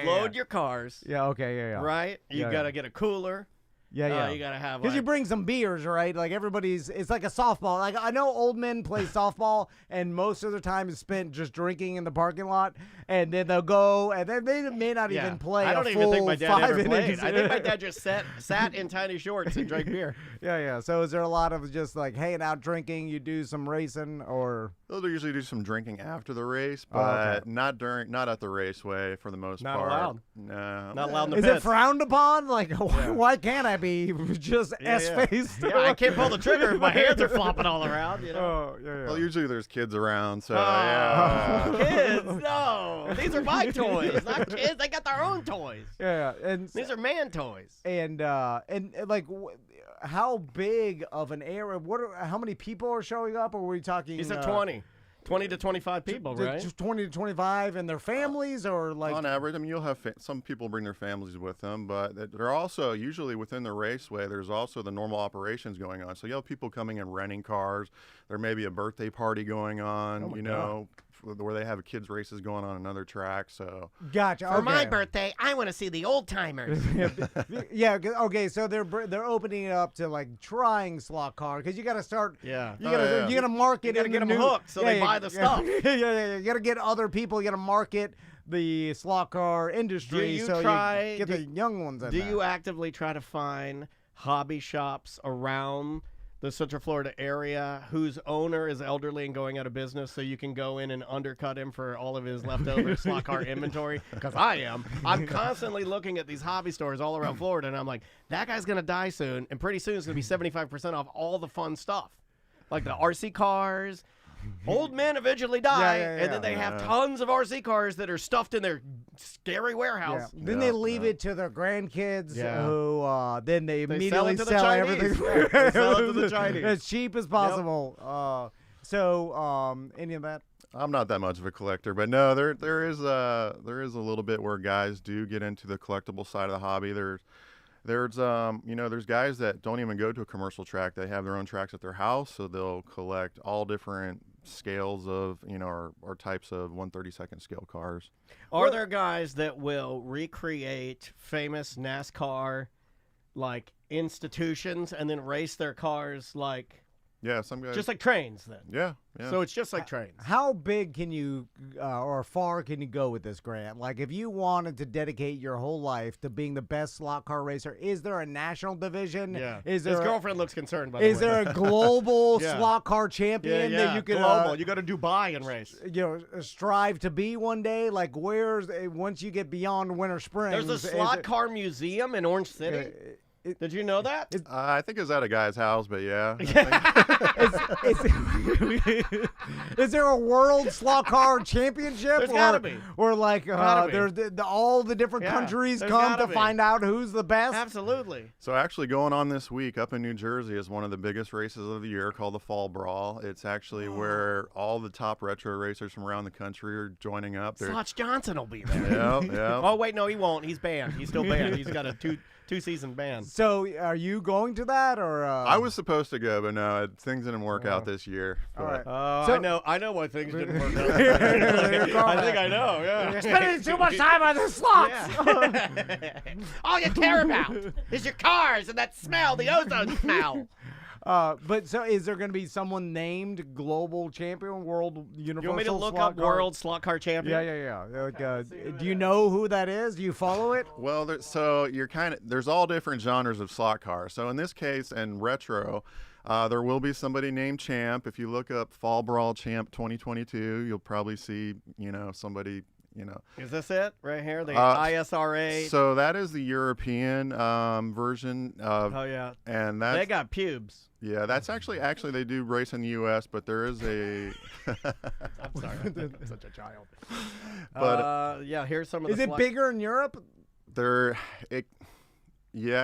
Load your cars. Yeah. Okay. Yeah. Right. You gotta get a cooler. Yeah. You gotta have Because you bring some beers, right? Like it's like a softball. Like I know old men play softball, and most of their time is spent just drinking in the parking lot, and then they'll go, and then they may not even play. I don't a even think full my dad 5 ever played. innings. I think my dad just sat in tiny shorts and drank beer. Yeah. So is there a lot of just like hanging out, drinking? You do some racing, or They'll usually do some drinking after the race, but not at the raceway for the most part. Not allowed. No. Not allowed in the is pits. it frowned upon? Like, why can't I be just S-faced? Yeah, I can't pull the trigger if my hands are flopping all around. Oh, yeah. Well, usually there's kids around, so yeah. Kids, no. These are my toys, not kids. They got their own toys. Yeah, and These are man toys. and like, how big of an area? How many people are showing up? Or were we talking? He said 20 to 25 people, right? Just 20 to 25, and their families, or like On average, I mean, you'll have some people bring their families with them, but they're also usually within the raceway. There's also the normal operations going on. So you'll have people coming and renting cars. There may be a birthday party going on. where they have kids races going on another track. So Gotcha. For my okay. birthday, I want to see the old timers. Yeah. Okay. So they're opening it up to like trying slot car because you got to start. Yeah. You gotta yeah. you gotta market. You gotta in get the 'em new- hooked so they buy the stuff. Yeah. You gotta get other people. You gotta market the slot car industry you so try- you get the young ones in Do there. you actively try to find hobby shops around the Central Florida area whose owner is elderly and going out of business so you can go in and undercut him for all of his leftover slot car inventory? Because I am. I'm constantly looking at these hobby stores all around Florida, and I'm like, that guy's going to die soon, and pretty soon it's going to be 75% off all the fun stuff. Like the RC cars. Old men eventually die, and then they have tons of RC cars that are stuffed in their scary warehouse. Yeah. Then they leave it to their grandkids, Yeah. who then they sell immediately it to the sell Chinese. everything Yeah, they sell it to the Chinese. as cheap as possible. Any of that? I'm not that much of a collector, but no, there is a little bit where guys do get into the collectible side of the hobby. There's guys that don't even go to a commercial track. They have their own tracks at their house, so they'll collect all different scales of, or types of 1/32 scale cars. Are there guys that will recreate famous NASCAR like institutions and then race their cars like Yeah, some guys. just like trains then? yeah. So it's just like trains. How big can you, or far can you go with this, Grant? Like, if you wanted to dedicate your whole life to being the best slot car racer, is there a national division? Yeah. Is His there? girlfriend looks concerned by the Is way. there a global Yeah. slot car champion that you can global. You go to Dubai and race. strive to be one day? Like, where's once you get beyond Winter Springs? There's a is slot it- car museum in Orange City. Did you know that? I think it's at a guy's house, but yeah. Is there a world slot car championship? There's gotta be. Or like Gotta be. there's all the different Yeah, countries there's come gotta to be. find out who's the best? Absolutely. So actually going on this week up in New Jersey is one of the biggest races of the year called the Fall Brawl. It's actually where all the top retro racers from around the country are joining up. Slotch Johnson will be there. Yeah. Oh wait, no, he won't. He's banned. He's still banned. He's got a two-season ban. So are you going to that or? I was supposed to go, but no, things didn't work out this year. All right. But I know why things didn't work out. I think I know. Yeah. Spending too much time on the slots. All you care about is your cars and that smell, the ozone smell. But so is there going to be someone named global champion, world universal? You want me to look slot up car? world slot car champion? Yeah. Like, do you know who that is? Do you follow it? Well, so you're there's all different genres of slot cars. So in this case, in retro, there will be somebody named Champ. If you look up Fall Brawl Champ 2022, you'll probably see, somebody, Is this it right here? The ISRA. So that is the European version of, Oh yeah. and They that's, got pubes. yeah, that's actually they do race in the U.S., but there is a, I'm sorry. I'm such a child. but yeah, here's some of Is the it slot- bigger in Europe? it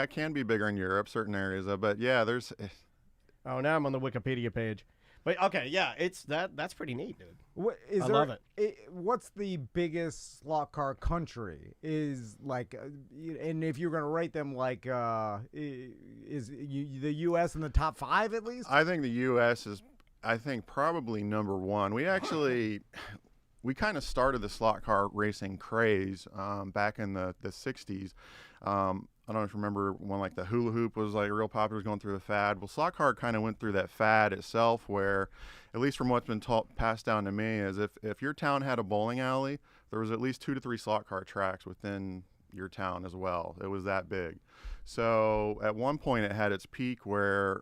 can be bigger in Europe, certain areas, but yeah, there's. Oh, now I'm on the Wikipedia page. But okay, yeah, that's pretty neat, dude. I love it. What's the biggest slot car country? Is like, and if you're going to rate them, like, is the U.S. in the top 5 at least? I think the U.S. is, probably number one. We kind of started the slot car racing craze back in the 60s. I don't know if you remember when like the hula hoop was like real popular, was going through the fad. Well, slot car kind of went through that fad itself, where, at least from what's been passed down to me, is if your town had a bowling alley, there was at least 2 to 3 slot car tracks within your town as well. It was that big. So at one point it had its peak where,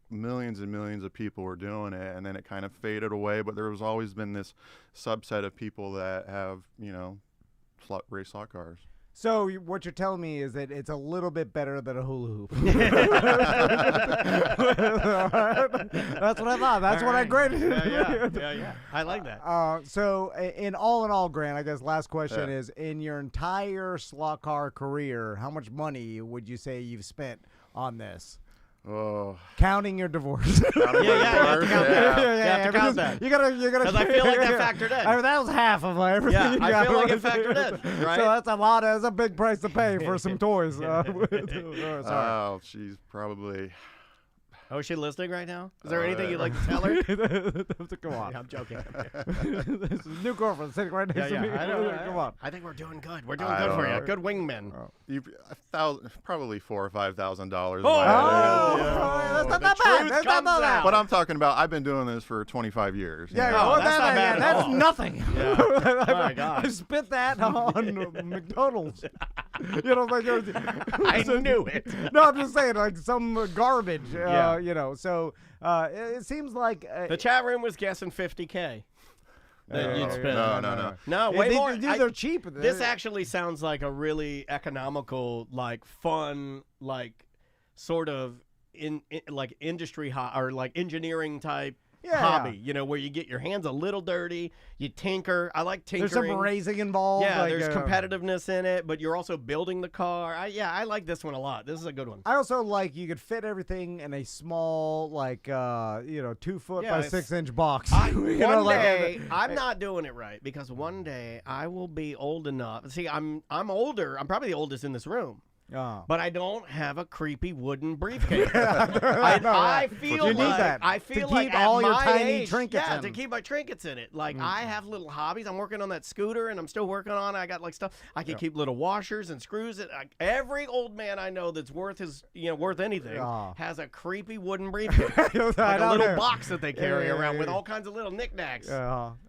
millions and millions of people were doing it, and then it kind of faded away. But there was always been this subset of people that have, race slot cars. So what you're telling me is that it's a little bit better than a hula hoop. That's what I thought. That's what I graded. Yeah. I like that. So in all, Grant, I guess last question is, in your entire slot car career, how much money would you say you've spent on this? Oh, Counting your divorce. You have to count that. You have to count because that. You gotta. Because I feel like that factored in. I mean, that was half of my everything. Yeah, you I got. feel like it factored in, right? So that's a lot. That's a big price to pay for some toys. Sorry. oh, she's probably, Oh, is she listening right now? Is there anything you'd like to tell her? Come on. I'm joking. This is new girlfriend sitting right next to me. I know. Come on. I think we're doing good. We're doing I good don't for you. know. Good wingmen. Probably $4,000 or $5,000. Oh, Yeah. that's not The that bad. truth That's not comes that bad. out. But I'm talking about, I've been doing this for 25 years. you Yeah, know? Oh, well, that's not bad at that's all. nothing. Yeah. Oh, my I God. spit that on McDonald's. You know, like I knew it. No, I'm just saying, like some garbage. Yeah. You know, so it seems like The chat room was guessing $50K. That you'd spend. No. No, way more. They're cheap. This actually sounds like a really economical, like fun, like sort of like industry or like engineering type hobby. You know, where you get your hands a little dirty, you tinker. I like tinkering. There's some racing involved. Yeah, like, there's competitiveness in it, but you're also building the car. I like this one a lot. This is a good one. I also like you could fit everything in a small, like 2 foot by 6 inch box. One day, I'm not doing it right because one day I will be old enough. See, I'm older. I'm probably the oldest in this room. But I don't have a creepy wooden briefcase. I feel You need like that I feel to like keep at all your my tiny age, trinkets yeah, in. to keep my trinkets in it. Like I have little hobbies. I'm working on that scooter, and I'm still working on it. I got like stuff. I can keep little washers and screws. Every old man I know that's worth anything has a creepy wooden briefcase, like a little box that they carry around with all kinds of little knickknacks.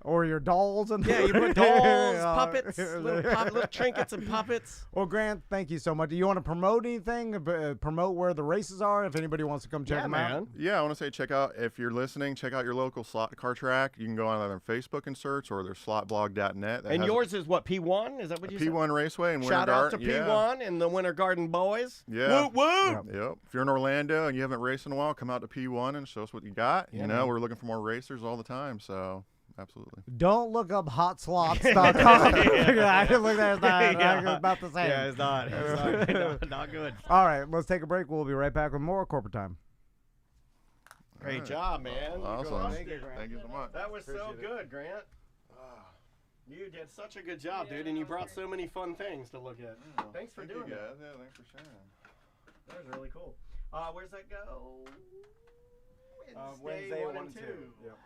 Or your dolls and Yeah, you put dolls, puppets, little trinkets and puppets. Well, Grant, thank you so much. Do you want to promote anything? Promote where the races are if anybody wants to come check them out? Yeah, I want to say if you're listening, check out your local slot car track. You can go on their Facebook and search, or their slotblog.net. And yours is what, P1? Is that what you said? P1 Raceway in Winter Shout out to Garden. P1 and the Winter Garden boys. Yeah. Woo woo! Yep. If you're in Orlando and you haven't raced in a while, come out to P1 and show us what you got. Yeah, you know, we're looking for more racers all the time, so absolutely. Don't look up hotslots.com. I didn't look at that. It's about the same. Yeah, it's not. It's not good. All right, let's take a break. We'll be right back with more corporate time. Great job, man. Awesome. Thank you, Grant. Thank you so much. That was so good, Grant. You did such a good job, dude, and you brought so many fun things to look at. Thanks for doing that. Yeah, thanks for sharing. That was really cool. Where's that go? Wednesday 1 and 2. Yep.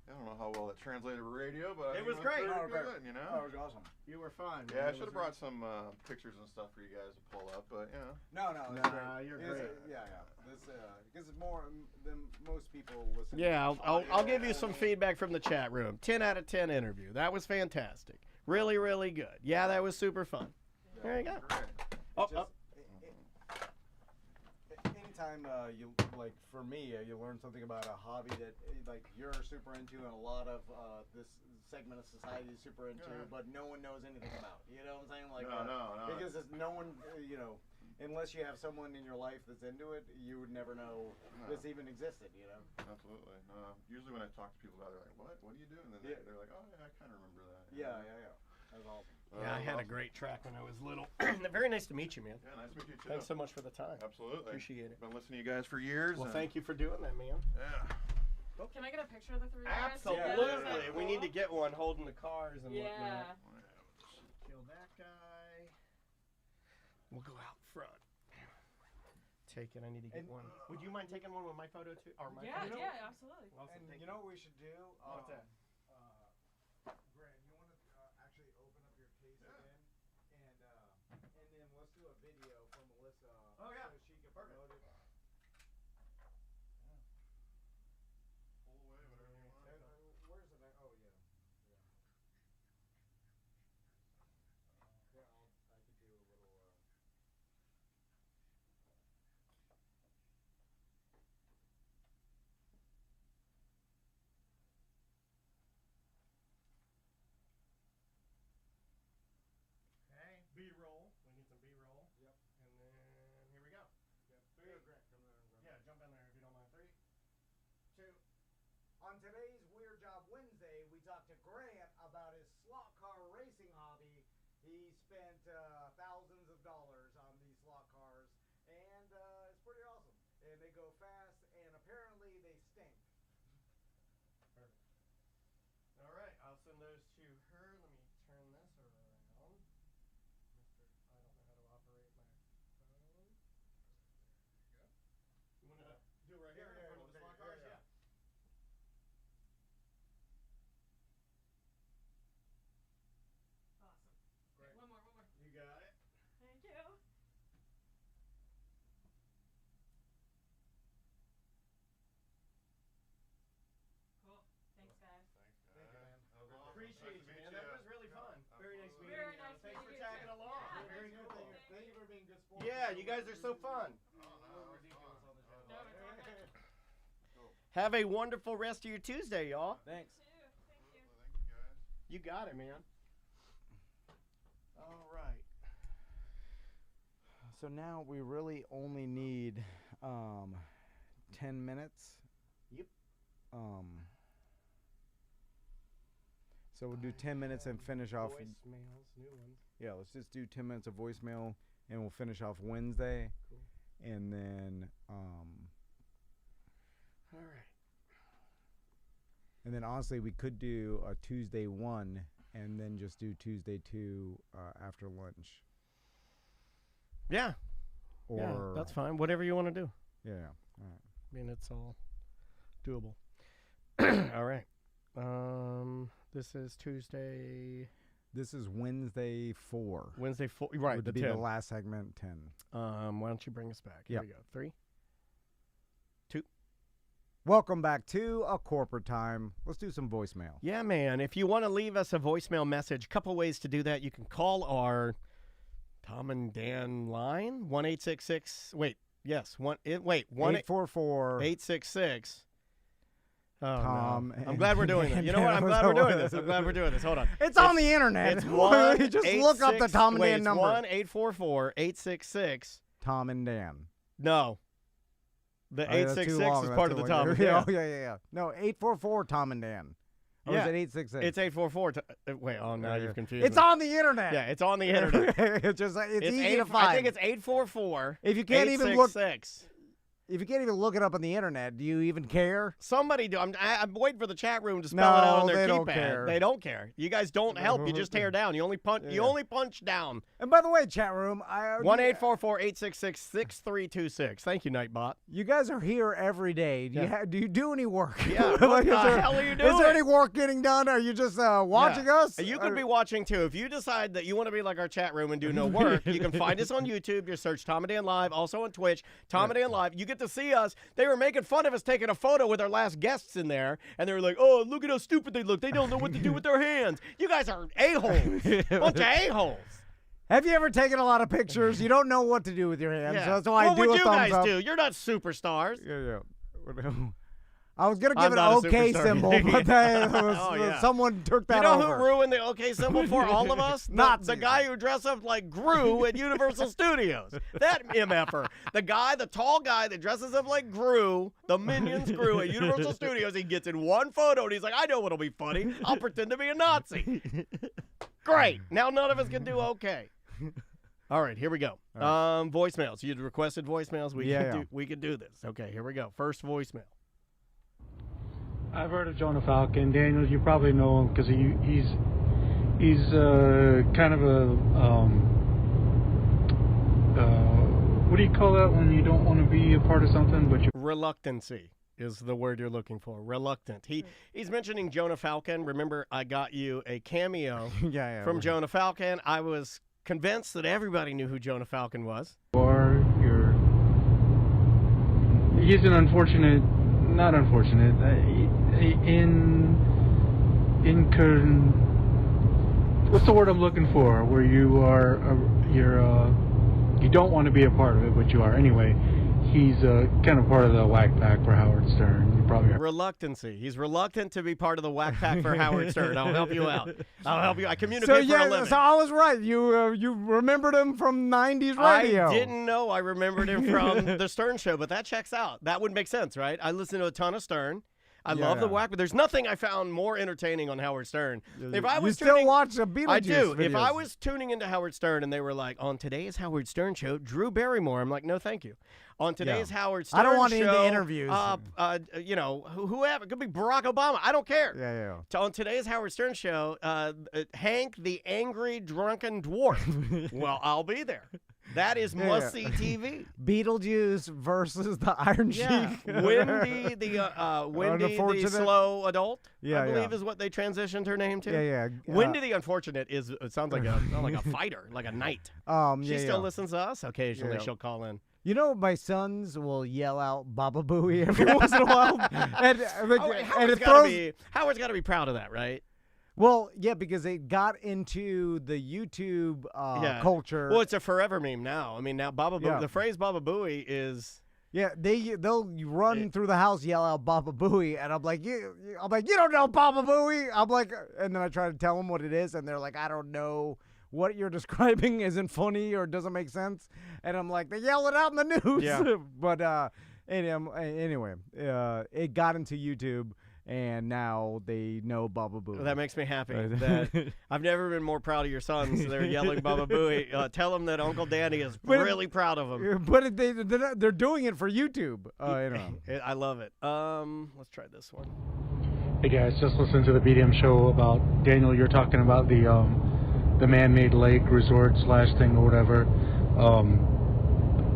I don't know how well it translated to radio, but It was great. Pretty good, you know. it was awesome. You were fine. Yeah, I should have brought some pictures and stuff for you guys to pull up, but you know. No, Nah, you're great. Yeah. This because more than most people listen. Yeah, I'll give you some feedback from the chat room. 10 out of 10 interview. That was fantastic. Really, really good. Yeah, that was super fun. There you go. Oh. Anytime you like, for me, you learn something about a hobby that like you're super into, and a lot of this segment of society is super into, but no one knows anything about. You know what I'm saying? Like, no. Because no one, unless you have someone in your life that's into it, you would never know this even existed. You know? Absolutely. No. Usually when I talk to people about it, they're like, "What? What do you do?" And then they're like, "Oh, yeah, I kind of remember that." Yeah. That's awesome. Yeah, I had a great track when I was little. Very nice to meet you, man. Yeah, nice to meet you too. Thanks so much for the time. Absolutely. Appreciate it. Been listening to you guys for years. Well, and thank you for doing that, man. Yeah. Can I get a picture of the three of us together? Absolutely. Is that We need to cool? get one holding the cars and Yeah. whatnot. Kill that guy. We'll go out front. Take it. I need to get one. Would you mind taking one with my photo too? Or my photo? Yeah, absolutely. Also And take you know what we should do? What's that? Grant, you want to actually open up your case again, and then let's do a video for Melissa. Oh, yeah. So she can promote it. Pull away, whatever you want. Where's the next? Oh yeah. Yeah, I could do a little. Okay. B-roll. We need some B-roll. Yep. And then here we go. Grant, come there. Yeah, jump in there if you don't mind. 3, 2. On today's Weird Job Wednesday, we talked to Grant about his slot car racing hobby. He spent thousands of dollars on these slot cars, and it's pretty awesome. And they go fast, and apparently they stink. Perfect. All right, I'll send those to her. Let me turn this around. I don't know how to operate my phone. There you go. Yeah, you guys are so fun. Have a wonderful rest of your Tuesday, y'all. Thanks. You got it, man. All right. So now we really only need 10 minutes. Yep. So we'll do 10 minutes and finish off. Voicemails, new ones. Yeah, let's just do 10 minutes of voicemail and we'll finish off Wednesday. Cool. And then All right. and then honestly we could do a Tuesday 1 and then just do Tuesday 2 after lunch. Yeah. Or Yeah, that's fine. Whatever you want to do. Yeah. All right. I mean, it's all doable. All right. This is Tuesday. This is Wednesday 4. Wednesday 4. Right, Would the be 10. the last segment 10. Why don't you bring us back? Here Yep. we go. 3, 2. Welcome back to A Corporate Time. Let's do some voicemail. Yeah, man. If you want to leave us a voicemail message, couple ways to do that. You can call our Tom and Dan line, 1-866. Wait, yes. 844 866. Oh, Tom. no. I'm glad we're doing it. You know what? I'm glad we're doing this. I'm glad we're doing this. Hold on. It's on the internet. It's 1. Just look up the Tom and Dan number. It's 1-844-866. Tom and Dan. No. The Oh, yeah, that's too 866 long. is That's part too of the long. Tom and Yeah, Dan. oh, yeah. No, 844 Tom and Dan. Or Yeah. is it 866? It's 844. Wait, oh, now you've confused It's me. on the internet. Yeah, it's on the internet. it's just it's easy to find. I think it's 844. If you can't even look, 866. if you can't even look it up on the internet, do you even care? Somebody do. I'm waiting for the chat room to spell No, it out on their they keypad. don't care. They don't care. You guys don't help. You just tear down. You only punch. You Yeah. only punch down. And by the way, chat room, 1-844-866-6326. Thank you, Nightbot. you guys are here every day. Do Yeah. do you do any work? Yeah. Like, What is the there- hell are you Is doing? there any work getting done? Are you just watching us? You could be watching too. If you decide that you want to be like our chat room and do no work, you can find us on YouTube. Just search Tom and Dan Live. Also on Twitch, Tom and Dan Live. You get to see us. They were making fun of us taking a photo with our last guests in there, and they were like, "Oh, look at how stupid they look. They don't know what to do with their hands. You guys are a-holes. Bunch of a-holes." Have you ever taken a lot of pictures? You don't know what to do with your hands. Yeah. So that's why what I do would a you thumbs guys up. do? You're not superstars. Yeah. I was gonna give I'm an not a OK superstar. symbol, but that was, Oh, yeah. someone took that You know over. who ruined the OK symbol for all of us? The Nazis. guy who dressed up like Gru at Universal Studios. That MFer. The tall guy that dresses up like Gru, the Minions Gru at Universal Studios. He gets in one photo and he's like, I know what'll be funny. I'll pretend to be a Nazi. Great. Now none of us can do OK. All right, here we go. Voicemails. You'd requested voicemails. We could do this. Okay, here we go. First voicemail. I've heard of Jonah Falcon. Daniel, you probably know him because he's kind of a what do you call that when you don't want to be a part of something but you Reluctancy is the word you're looking for. Reluctant. He's mentioning Jonah Falcon. Remember, I got you a cameo from Jonah Falcon. I was convinced that everybody knew who Jonah Falcon was. are. He's an unfortunate, not unfortunate, what's the word I'm looking for? Where you are, you don't want to be a part of it, but you are anyway. He's kind of part of the whack pack for Howard Stern. You probably heard. Reluctancy. He's reluctant to be part of the whack pack for Howard Stern. I'll help you out. I'll help you. I communicate for a living. So I was right. You remembered him from 90s radio. I didn't know I remembered him from the Stern Show, but that checks out. That would make sense, right? I listen to a ton of Stern. I love the whack, but there's nothing I found more entertaining on Howard Stern. If I was still watch the Beetlejuice I do. videos. If I was tuning into Howard Stern and they were like, on today's Howard Stern Show, Drew Barrymore, I'm like, no, thank you. On today's Howard Stern I don't want Show, any of the interviews. Whoever. It could be Barack Obama. I don't care. Yeah. On today's Howard Stern Show, Hank the Angry Drunken Dwarf. Well, I'll be there. That is must-see TV. Beetlejuice versus the Iron Sheik. Wendy the slow adult, I believe is what they transitioned her name to. Yeah. Wendy the Unfortunate sounds like a fighter, like a knight. She still listens to us. Occasionally she'll call in. You know, my sons will yell out Baba Booey every once in a while. Howard's got to be proud of that, right? Well, yeah, because it got into the YouTube culture. Well, it's a forever meme now. I mean, now Baba Booey, Yeah. the phrase Baba Booey is. Yeah, they'll run through the house, yell out Baba Booey, and I'm like, you don't know Baba Booey. I'm like, and then I try to tell them what it is, and they're like, I don't know. What you're describing isn't funny or doesn't make sense, and I'm like, they yell it out in the news. Yeah. But anyway, it got into YouTube, and now they know Baba Booey. That makes me happy. That I've never been more proud of your sons. They're yelling Baba Booey. Tell them that Uncle Danny is really proud of them. But they're doing it for YouTube. I love it. Let's try this one. Hey guys, just listened to the BDM show about Daniel. You're talking about the man-made lake resort / thing or whatever.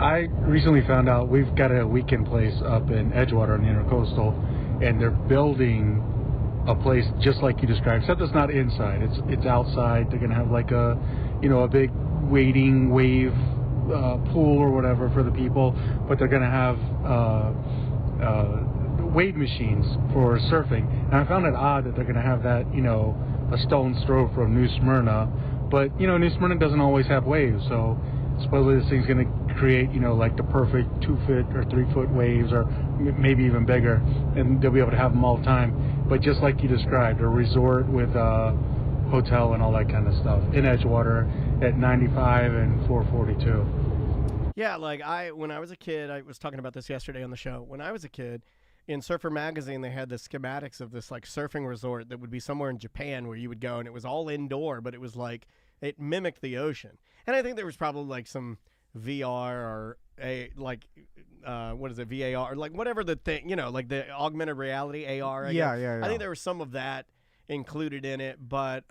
I recently found out we've got a weekend place up in Edgewater on the Intercoastal, and they're building a place just like you described, except it's not inside. It's outside. They're gonna have like a big wading wave pool or whatever for the people, but they're gonna have wave machines for surfing. And I found it odd that they're gonna have that a stone's throw from New Smyrna, but New Smyrna doesn't always have waves, so supposedly this thing's going to create like the perfect 2-foot or 3-foot waves, or maybe even bigger, and they'll be able to have them all the time. But just like you described, a resort with a hotel and all that kind of stuff in Edgewater at 95 and 442. Yeah, like when I was a kid, I was talking about this yesterday on the show. When I was a kid, in Surfer Magazine, they had the schematics of this like surfing resort that would be somewhere in Japan where you would go, and it was all indoor, but it was like it mimicked the ocean. And I think there was probably like some VR or what is it, VAR, like whatever the thing, like the augmented reality, AR. I guess. I think there was some of that included in it, but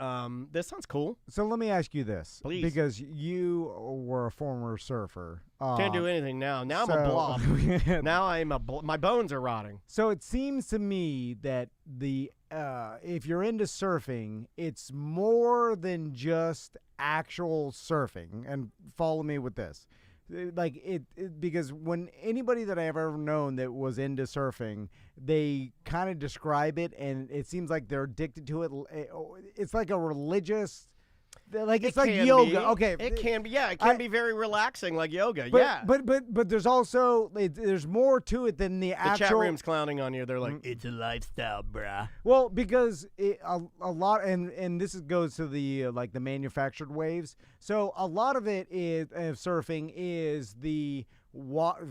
this sounds cool. So let me ask you this, please, because you were a former surfer. Can't do anything now. Now I'm a blob. Now my bones are rotting. So it seems to me that if you're into surfing, it's more than just actual surfing. And follow me with this. Like because when anybody that I've ever known that was into surfing, they kind of describe it, and it seems like they're addicted to it. It's like a religious, like it's like yoga. Okay, it can be. Yeah, it can be very relaxing, like yoga. But there's also there's more to it than the actual. The chat room's clowning on you. They're like, it's a lifestyle, bruh. Well, because a lot, and this goes to the like the manufactured waves. So a lot of it is surfing is the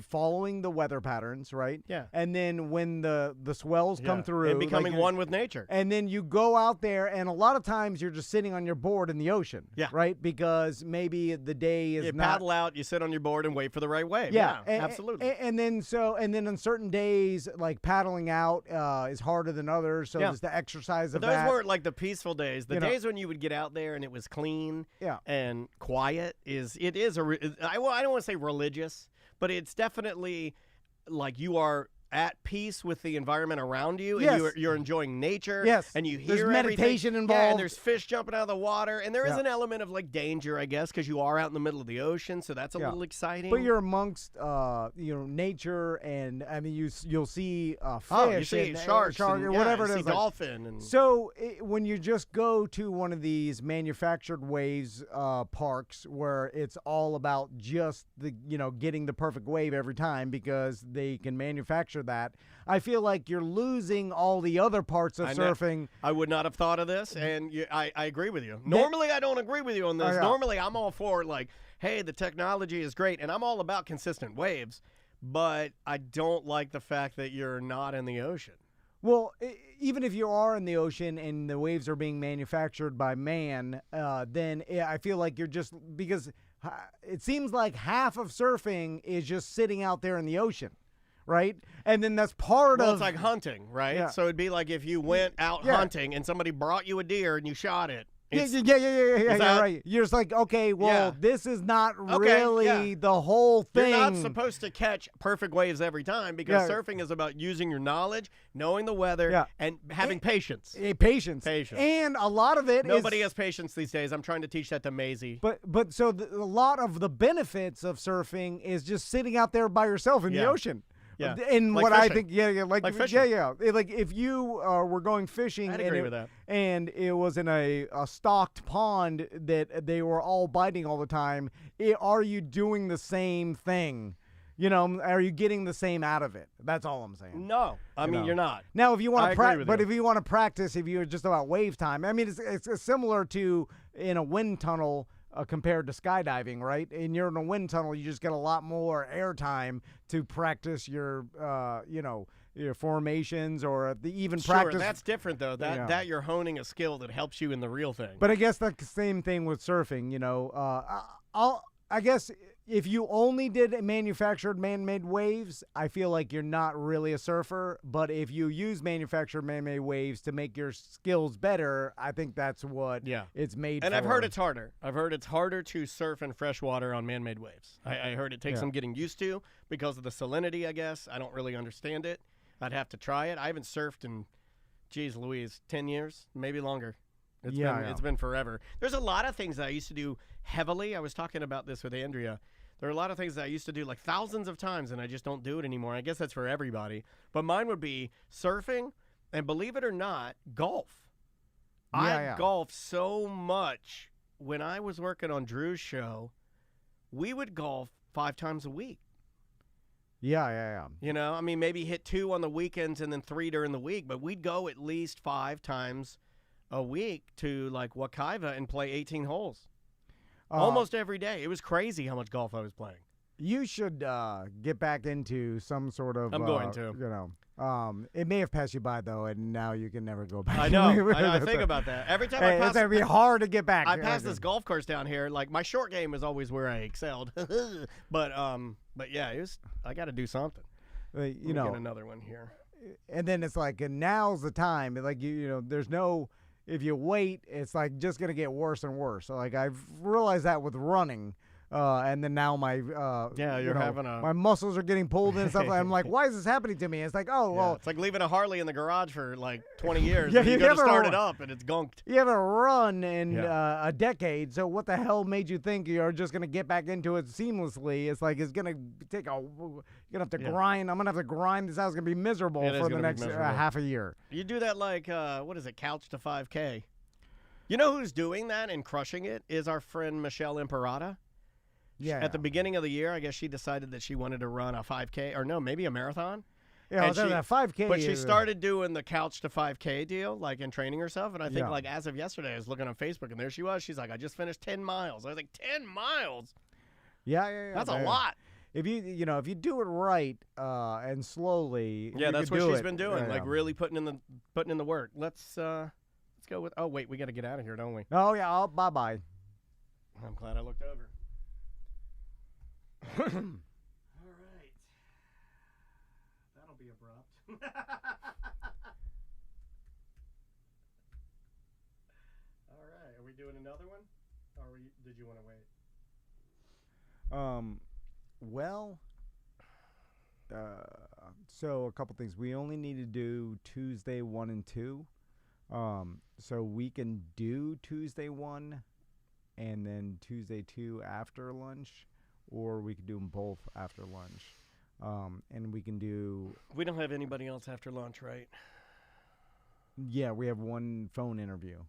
following the weather patterns, right? Yeah. And then when the swells come through, and becoming one with nature. And then you go out there, and a lot of times you're just sitting on your board in the ocean. Yeah. Right? Because maybe the day is you not. Paddle out, you sit on your board and wait for the right wave. Yeah, absolutely. And then on certain days, like paddling out is harder than others. So there's the exercise of that. Those weren't like the peaceful days. The days when you would get out there and it was clean and quiet I don't want to say religious, but it's definitely like you are at peace with the environment around you, and you're enjoying nature. Yes, and you hear there's meditation everything. involved. Yeah, and there's fish jumping out of the water, and there is an element of like danger, I guess, because you are out in the middle of the ocean, so that's a little exciting. But you're amongst nature, and I mean you'll see fish, you see sharks, and whatever it you is, see dolphin. And so when you just go to one of these manufactured waves parks where it's all about just the getting the perfect wave every time because they can manufacture that, I feel like you're losing all the other parts of surfing. I would not have thought of this, and I agree with you. Normally, I don't agree with you on this. Normally, I'm all for like, hey, the technology is great, and I'm all about consistent waves, but I don't like the fact that you're not in the ocean. Well, even if you are in the ocean and the waves are being manufactured by man, then I feel like you're just, because it seems like half of surfing is just sitting out there in the ocean. Right? And then that's part of... it's like hunting, right? Yeah. So it'd be like if you went out hunting and somebody brought you a deer and you shot it. Yeah, right. You're just like, okay, well, this is not really the whole thing. You're not supposed to catch perfect waves every time because surfing is about using your knowledge, knowing the weather, and having patience. Patience. And a lot of it Nobody has patience these days. I'm trying to teach that to Maisie. But so a lot of the benefits of surfing is just sitting out there by yourself in the ocean. Yeah. And Like what I fishing. think, like fishing. like if you were going fishing, I'd and agree with that. and it was in a stocked pond that they were all biting all the time, are you doing the same thing? You know, are you getting the same out of it? That's all I'm saying. No, I mean know. you're not. Now, if you want I to agree practice, with but you. if you want to practice, if you're just about wave time, I mean, it's similar to in a wind tunnel compared to skydiving, right? And you're in a wind tunnel, you just get a lot more air time to practice your, your formations or even Sure, practice. that's different though. That you're honing a skill that helps you in the real thing. But I guess that's the same thing with surfing. You know, I guess if you only did manufactured man-made waves, I feel like you're not really a surfer. But if you use manufactured man-made waves to make your skills better, I think that's what it's made And for. I've heard it's harder. I've heard it's harder to surf in freshwater on man-made waves. I heard it takes some getting used to because of the salinity, I guess. I don't really understand it. I'd have to try it. I haven't surfed in, geez Louise, 10 years, maybe longer. It's been forever. There's a lot of things that I used to do heavily. I was talking about this with Andrea. There are a lot of things that I used to do like thousands of times, and I just don't do it anymore. I guess that's for everybody. But mine would be surfing, and believe it or not, golf. I golf so much. When I was working on Drew's show, we would golf 5 times a week. Yeah. You know, I mean, maybe hit 2 on the weekends and then 3 during the week, but we'd go at least 5 times a week to like Wakaiva and play 18 holes. Almost every day. It was crazy how much golf I was playing. You should get back into some sort of. I'm going to. You know, it may have passed you by though, and now you can never go back. I know. I think about that every time. It's gonna be hard to get back. I pass this golf course down here. Like my short game is always where I excelled, but yeah, it was. I got to do something. You know, get another one here. And then it's like, and now's the time. Like you know, there's no. If you wait, it's like just gonna get worse and worse. So like I've realized that with running, and then now my my muscles are getting pulled and stuff. I'm like, why is this happening to me? It's like, well, it's like leaving a Harley in the garage for like 20 years. Yeah, and you got to start it up and it's gunked. You haven't run in a decade, so what the hell made you think you're just gonna get back into it seamlessly? It's like it's gonna take you're gonna have to grind. I'm gonna have to grind this out. It's gonna be miserable for the next half a year. You do that like what is it? Couch to 5K. You know who's doing that and crushing it is our friend Michelle Imperata. Yeah. At the beginning of the year, I guess she decided that she wanted to run a 5K or no, maybe a marathon. Yeah, that 5K. But she started doing the couch to 5K deal, like in training herself. And I think like as of yesterday, I was looking on Facebook and there she was. She's like, I just finished 10 miles. I was like, 10 miles? Yeah. That's a lot. If you do it right and slowly, that's what she's been doing, like really putting in the work. Let's go with. Oh wait, we got to get out of here, don't we? Oh yeah. Bye bye. I'm glad I looked over. All right, that'll be abrupt. All right, are we doing another one, or did you want to wait? Well, so a couple things. We only need to do Tuesday 1 and 2. So we can do Tuesday 1 and then Tuesday 2 after lunch, or we could do them both after lunch. And we can do. We don't have anybody else after lunch, right? Yeah, we have one phone interview,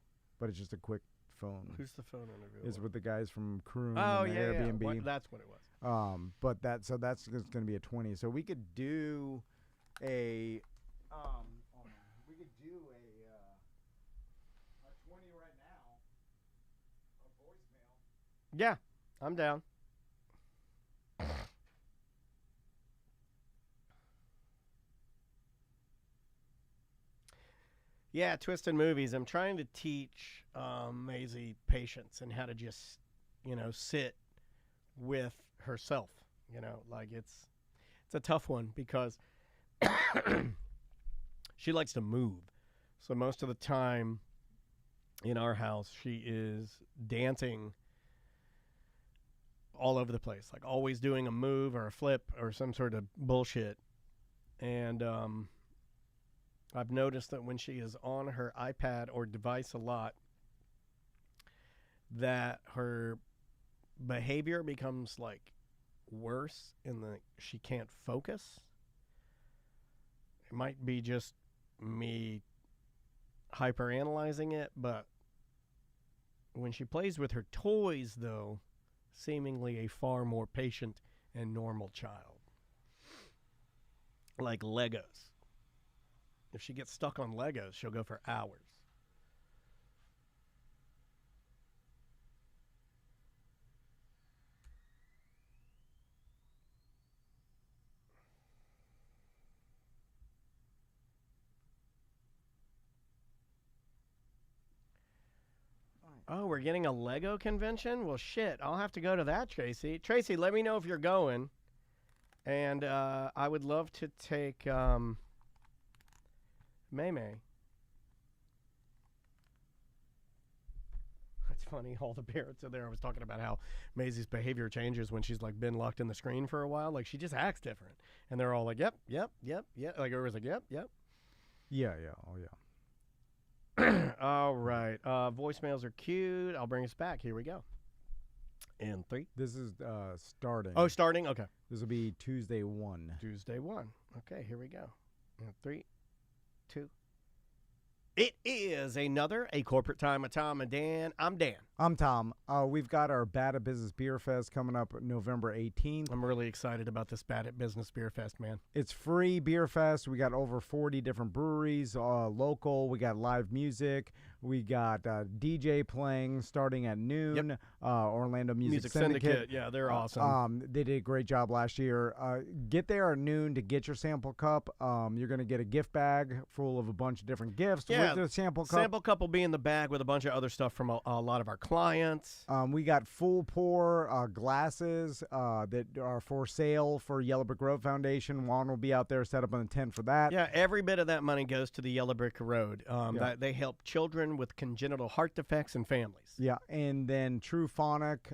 but it's just a quick phone. Who's the phone interview? It's with the guys from Croon and Airbnb. Yeah. That's what it was. But that's going to be a 20. So we could do a we could do a 20 right now. A voicemail. Yeah, I'm down. Yeah, Twisted Movies. I'm trying to teach Maisie patience and how to just, sit with herself. Like it's a tough one because she likes to move. So most of the time in our house, she is dancing all over the place, like always doing a move or a flip or some sort of bullshit. And I've noticed that when she is on her iPad or device a lot, that her behavior becomes like worse in the she can't focus. It might be just me hyper-analyzing it, but when she plays with her toys, though, seemingly a far more patient and normal child. Like Legos. If she gets stuck on Legos, she'll go for hours. Oh, we're getting a Lego convention? Well, shit, I'll have to go to that, Tracy. Tracy, let me know if you're going. And I would love to take May. It's funny, all the parents are there. I was talking about how Maisie's behavior changes when she's like been locked in the screen for a while. Like she just acts different. And they're all like, yep. Like everyone's like, yep. Yeah. Oh, yeah. All right. Voicemails are queued. I'll bring us back. Here we go. In 3. This is starting. Oh, starting? Okay. This will be Tuesday 1. Tuesday 1. Okay, here we go. In 3, 2. It is a corporate time with Tom and Dan. I'm Dan. I'm Tom. We've got our Bad at Business Beer Fest coming up November 18th. I'm really excited about this Bad at Business Beer Fest, man. It's free beer fest. We got over 40 different breweries, local. We got live music. We got DJ playing starting at noon. Yep. Orlando Music Syndicate. Yeah, they're awesome. They did a great job last year. Get there at noon to get your sample cup. You're going to get a gift bag full of a bunch of different gifts with the sample cup. Sample cup will be in the bag with a bunch of other stuff from a lot of our clients. We got full pour glasses that are for sale for Yellow Brick Road Foundation. Juan will be out there set up on the tent for that. Yeah, every bit of that money goes to the Yellow Brick Road. They help children with congenital heart defects and families. Yeah, and then True Phonic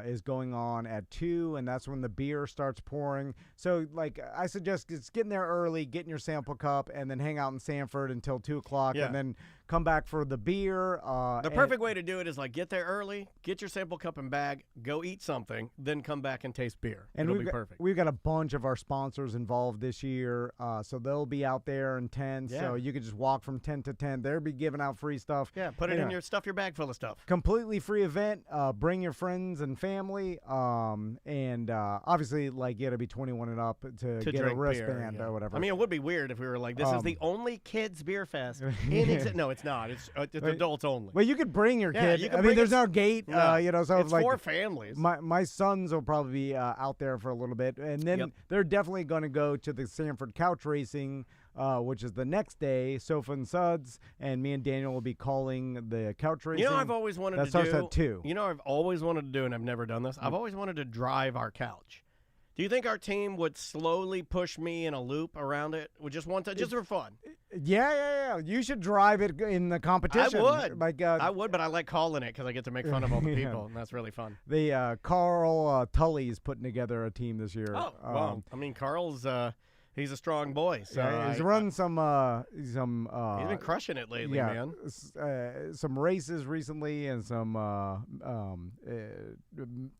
is going on at 2, and that's when the beer starts pouring. So, like, I suggest just getting there early, getting your sample cup, and then hang out in Sanford until 2 o'clock, and then come back for the beer. The perfect way to do it is, like, get there early, get your sample cup and bag, go eat something, then come back and taste beer. And it'll be perfect. We've got a bunch of our sponsors involved this year, so they'll be out there in 10, so you can just walk from 10 to 10. They'll be giving out free stuff. Yeah, put it in your bag full of stuff. Completely free event. Bring your friends and family, and obviously, like, you got to be 21 and up to get a wristband or whatever. I mean, it would be weird if we were like, this is the only kids beer fest. No, it's not. It's adults only. Well, you could bring your kid. You can I mean, there's no gate. So it's like, for families. My sons will probably be out there for a little bit, and then they're definitely going to go to the Sanford Couch Racing, which is the next day. Sofa and Suds, and me and Daniel will be calling the couch racing. You know, I've always wanted to do. That starts at 2. You know, I've always wanted to do, and I've never done this. I've always wanted to drive our couch. Do you think our team would slowly push me in a loop around it? Would just for fun? Yeah. You should drive it in the competition. I would. Like, I would, but I like calling it because I get to make fun of all the people, and that's really fun. The Carl Tully is putting together a team this year. Oh, well, I mean, Carl's he's a strong boy. So he's run some. He's been crushing it lately, man. Some races recently, and some.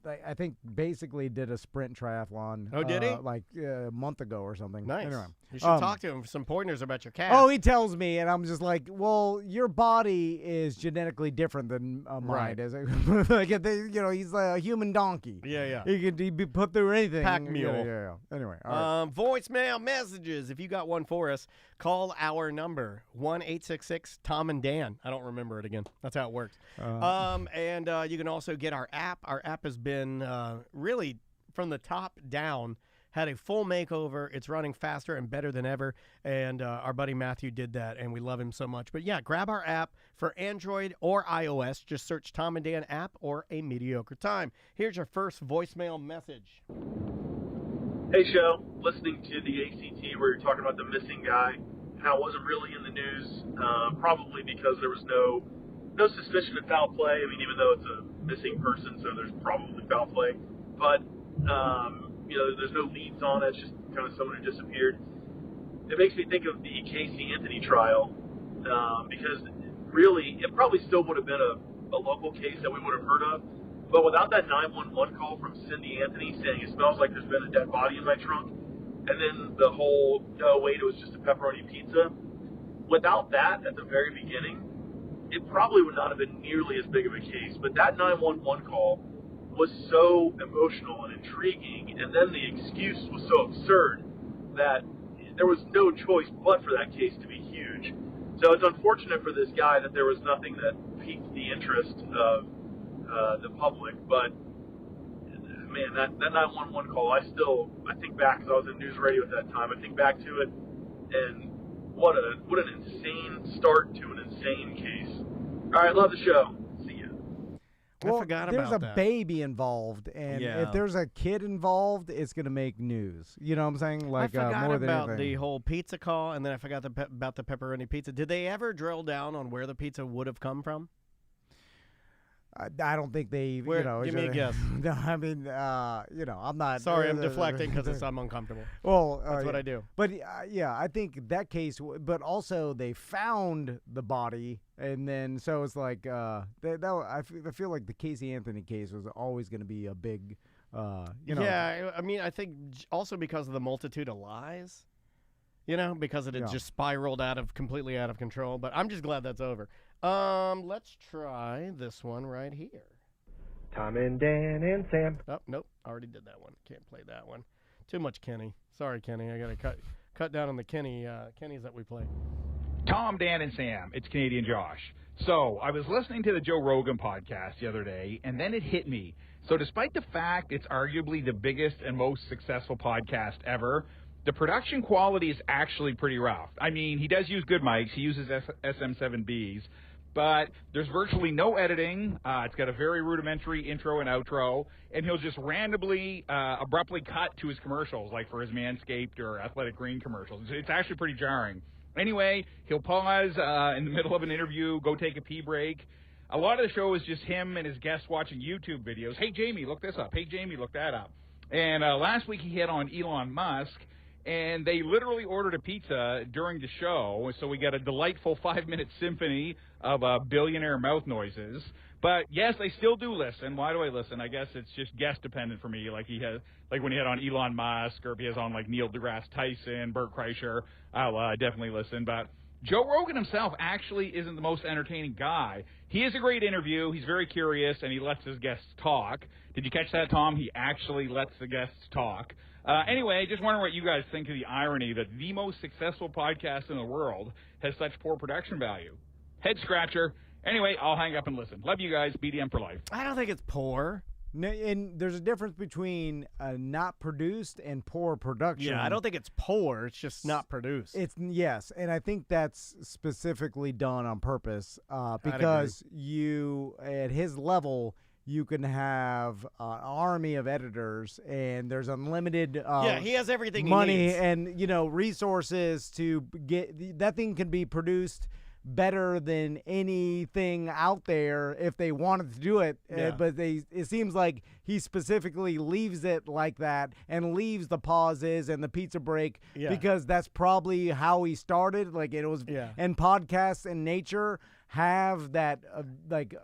I think basically did a sprint triathlon. Oh, did he? Like a month ago or something. Nice. Anyway, you should talk to him for some pointers about your cat. Oh, he tells me, and I'm just like, well, your body is genetically different than mine. Right. Is like, he's a human donkey. Yeah. He could be put through anything. Pack mule. Yeah. Anyway, all right. Voicemail messages. If you got one for us, call our number 1-866-TOM and Dan. I don't remember it again. That's how it works. And you can also get our app. Our app has been really from the top down. Had a full makeover. It's running faster and better than ever. And our buddy Matthew did that, and we love him so much. But yeah, grab our app for Android or iOS. Just search Tom and Dan app or A Mediocre Time. Here's your first voicemail message. Hey, Show. Listening to the ACT where you're talking about the missing guy, how it wasn't really in the news, probably because there was no suspicion of foul play. I mean, even though it's a missing person, so there's probably foul play. But there's no leads on it. It's just kind of someone who disappeared. It makes me think of the Casey Anthony trial because really it probably still would have been a local case that we would have heard of. But without that 911 call from Cindy Anthony saying it smells like there's been a dead body in my trunk, and then the whole, no, wait, it was just a pepperoni pizza. Without that at the very beginning, it probably would not have been nearly as big of a case. But that 911 call was so emotional and intriguing, and then the excuse was so absurd that there was no choice but for that case to be huge. So it's unfortunate for this guy that there was nothing that piqued the interest of the public. But man, that 911 call, I think back, because I was in news radio at that time, I think back to it, and what an insane start to an insane case. All right, love the show. See ya. Well, I forgot there's about a that. baby involved, and Yeah. if there's a kid involved, it's gonna make news. You know what I'm saying? Like I forgot more than about anything. the whole pizza call, and then I forgot about the pepperoni pizza. Did they ever drill down on where the pizza would have come from? I don't think they. Where- you know, give me a guess. No, I mean, you know, I'm not. Sorry, I'm deflecting because I'm uncomfortable. Well, That's what I do. But yeah, I think that case. But also, they found the body, and then so it's like I feel like the Casey Anthony case was always going to be a big. You know. Yeah, I mean, I think also because of the multitude of lies, you know, because it had Yeah. just spiraled completely out of control. But I'm just glad that's over. Let's try this one right here. Tom and Dan and Sam. Oh, nope, already did that one. Can't play that one. Too much Kenny. Sorry, Kenny. I gotta cut down on the Kennys that we play. Tom, Dan, and Sam. It's Canadian Josh. So I was listening to the Joe Rogan podcast the other day, and then it hit me. So despite the fact it's arguably the biggest and most successful podcast ever, the production quality is actually pretty rough. I mean, he does use good mics. He uses SM7Bs, but there's virtually no editing. It's got a very rudimentary intro and outro, and he'll just randomly, abruptly cut to his commercials, like for his Manscaped or Athletic Green commercials. It's actually pretty jarring. Anyway, he'll pause in the middle of an interview, go take a pee break. A lot of the show is just him and his guests watching YouTube videos. Hey, Jamie, look this up. Hey, Jamie, look that up. And last week he had on Elon Musk, and they literally ordered a pizza during the show, so we got a delightful 5-minute symphony of billionaire mouth noises. But yes, I still do listen. Why do I listen? I guess it's just guest dependent for me. Like when he had on Elon Musk, or if he has on like Neil deGrasse Tyson, Bert Kreischer, I'll definitely listen. But Joe Rogan himself actually isn't the most entertaining guy. He is a great interview. He's very curious, and he lets his guests talk. Did you catch that, Tom? He actually lets the guests talk. Anyway, just wondering what you guys think of the irony that the most successful podcast in the world has such poor production value. Head scratcher. Anyway, I'll hang up and listen. Love you guys. BDM for life. I don't think it's poor. No, and there's a difference between not produced and poor production. Yeah, I don't think it's poor. It's just not produced. Yes, and I think that's specifically done on purpose because you, at his level, you can have an army of editors, and there's unlimited yeah, he has everything money he needs. and resources to get that thing can be produced better than anything out there if they wanted to do it. Yeah. But it seems like he specifically leaves it like that and leaves the pauses and the pizza break because that's probably how he started. Like it was, and podcasts in nature have that like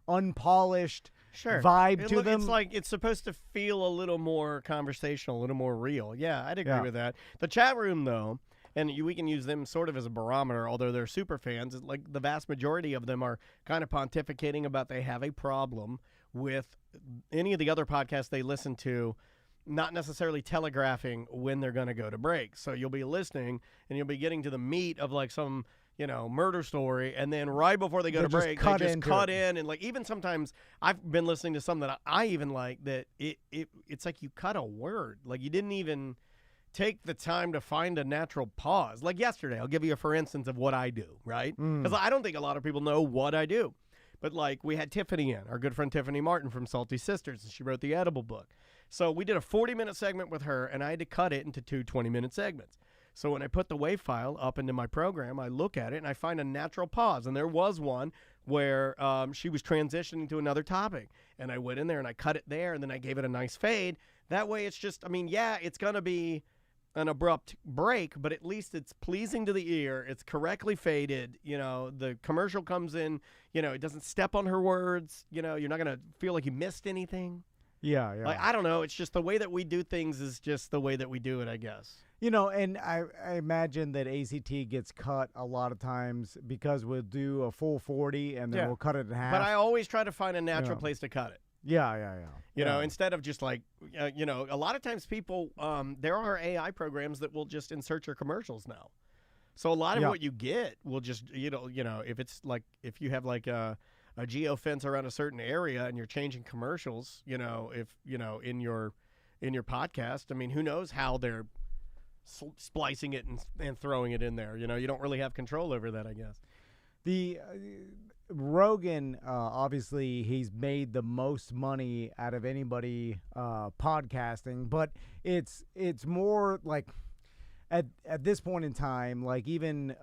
unpolished vibe to them. It's like it's supposed to feel a little more conversational, a little more real. Yeah, I'd agree with that. The chat room, though, and we can use them sort of as a barometer, although they're super fans. Like the vast majority of them are kind of pontificating about they have a problem with any of the other podcasts they listen to not necessarily telegraphing when they're going to go to break. So you'll be listening and you'll be getting to the meat of like some murder story, and then right before they go to break, they just cut in, and like even sometimes I've been listening to some that I even like that it's like you cut a word, like you didn't even take the time to find a natural pause. Like yesterday, I'll give you a for instance of what I do, right? Because I don't think a lot of people know what I do. But like we had Tiffany in, our good friend Tiffany Martin from Salty Sisters, and she wrote the Edible book. So we did a 40-minute segment with her, and I had to cut it into 2 20-minute segments. So when I put the WAV file up into my program, I look at it and I find a natural pause. And there was one where she was transitioning to another topic. And I went in there and I cut it there, and then I gave it a nice fade. That way it's just, it's going to be an abrupt break, but at least it's pleasing to the ear. It's correctly faded. The commercial comes in, it doesn't step on her words. You're not going to feel like you missed anything. Yeah, yeah. Like, I don't know. It's just the way that we do things is just the way that we do it, I guess. You know, and I imagine that ACT gets cut a lot of times because we'll do a full 40 and then we'll cut it in half. But I always try to find a natural place to cut it. Yeah. You know, instead of just like, you know, a lot of times people, there are AI programs that will just insert your commercials now. So a lot of what you get will just, you know, if it's like, if you have like a geofence around a certain area and you're changing commercials, you know, if, you know, in your podcast, I mean, who knows how they're splicing it and throwing it in there. You know, you don't really have control over that, I guess. The Rogan, obviously, he's made the most money out of anybody podcasting, but it's more like at this point in time, like even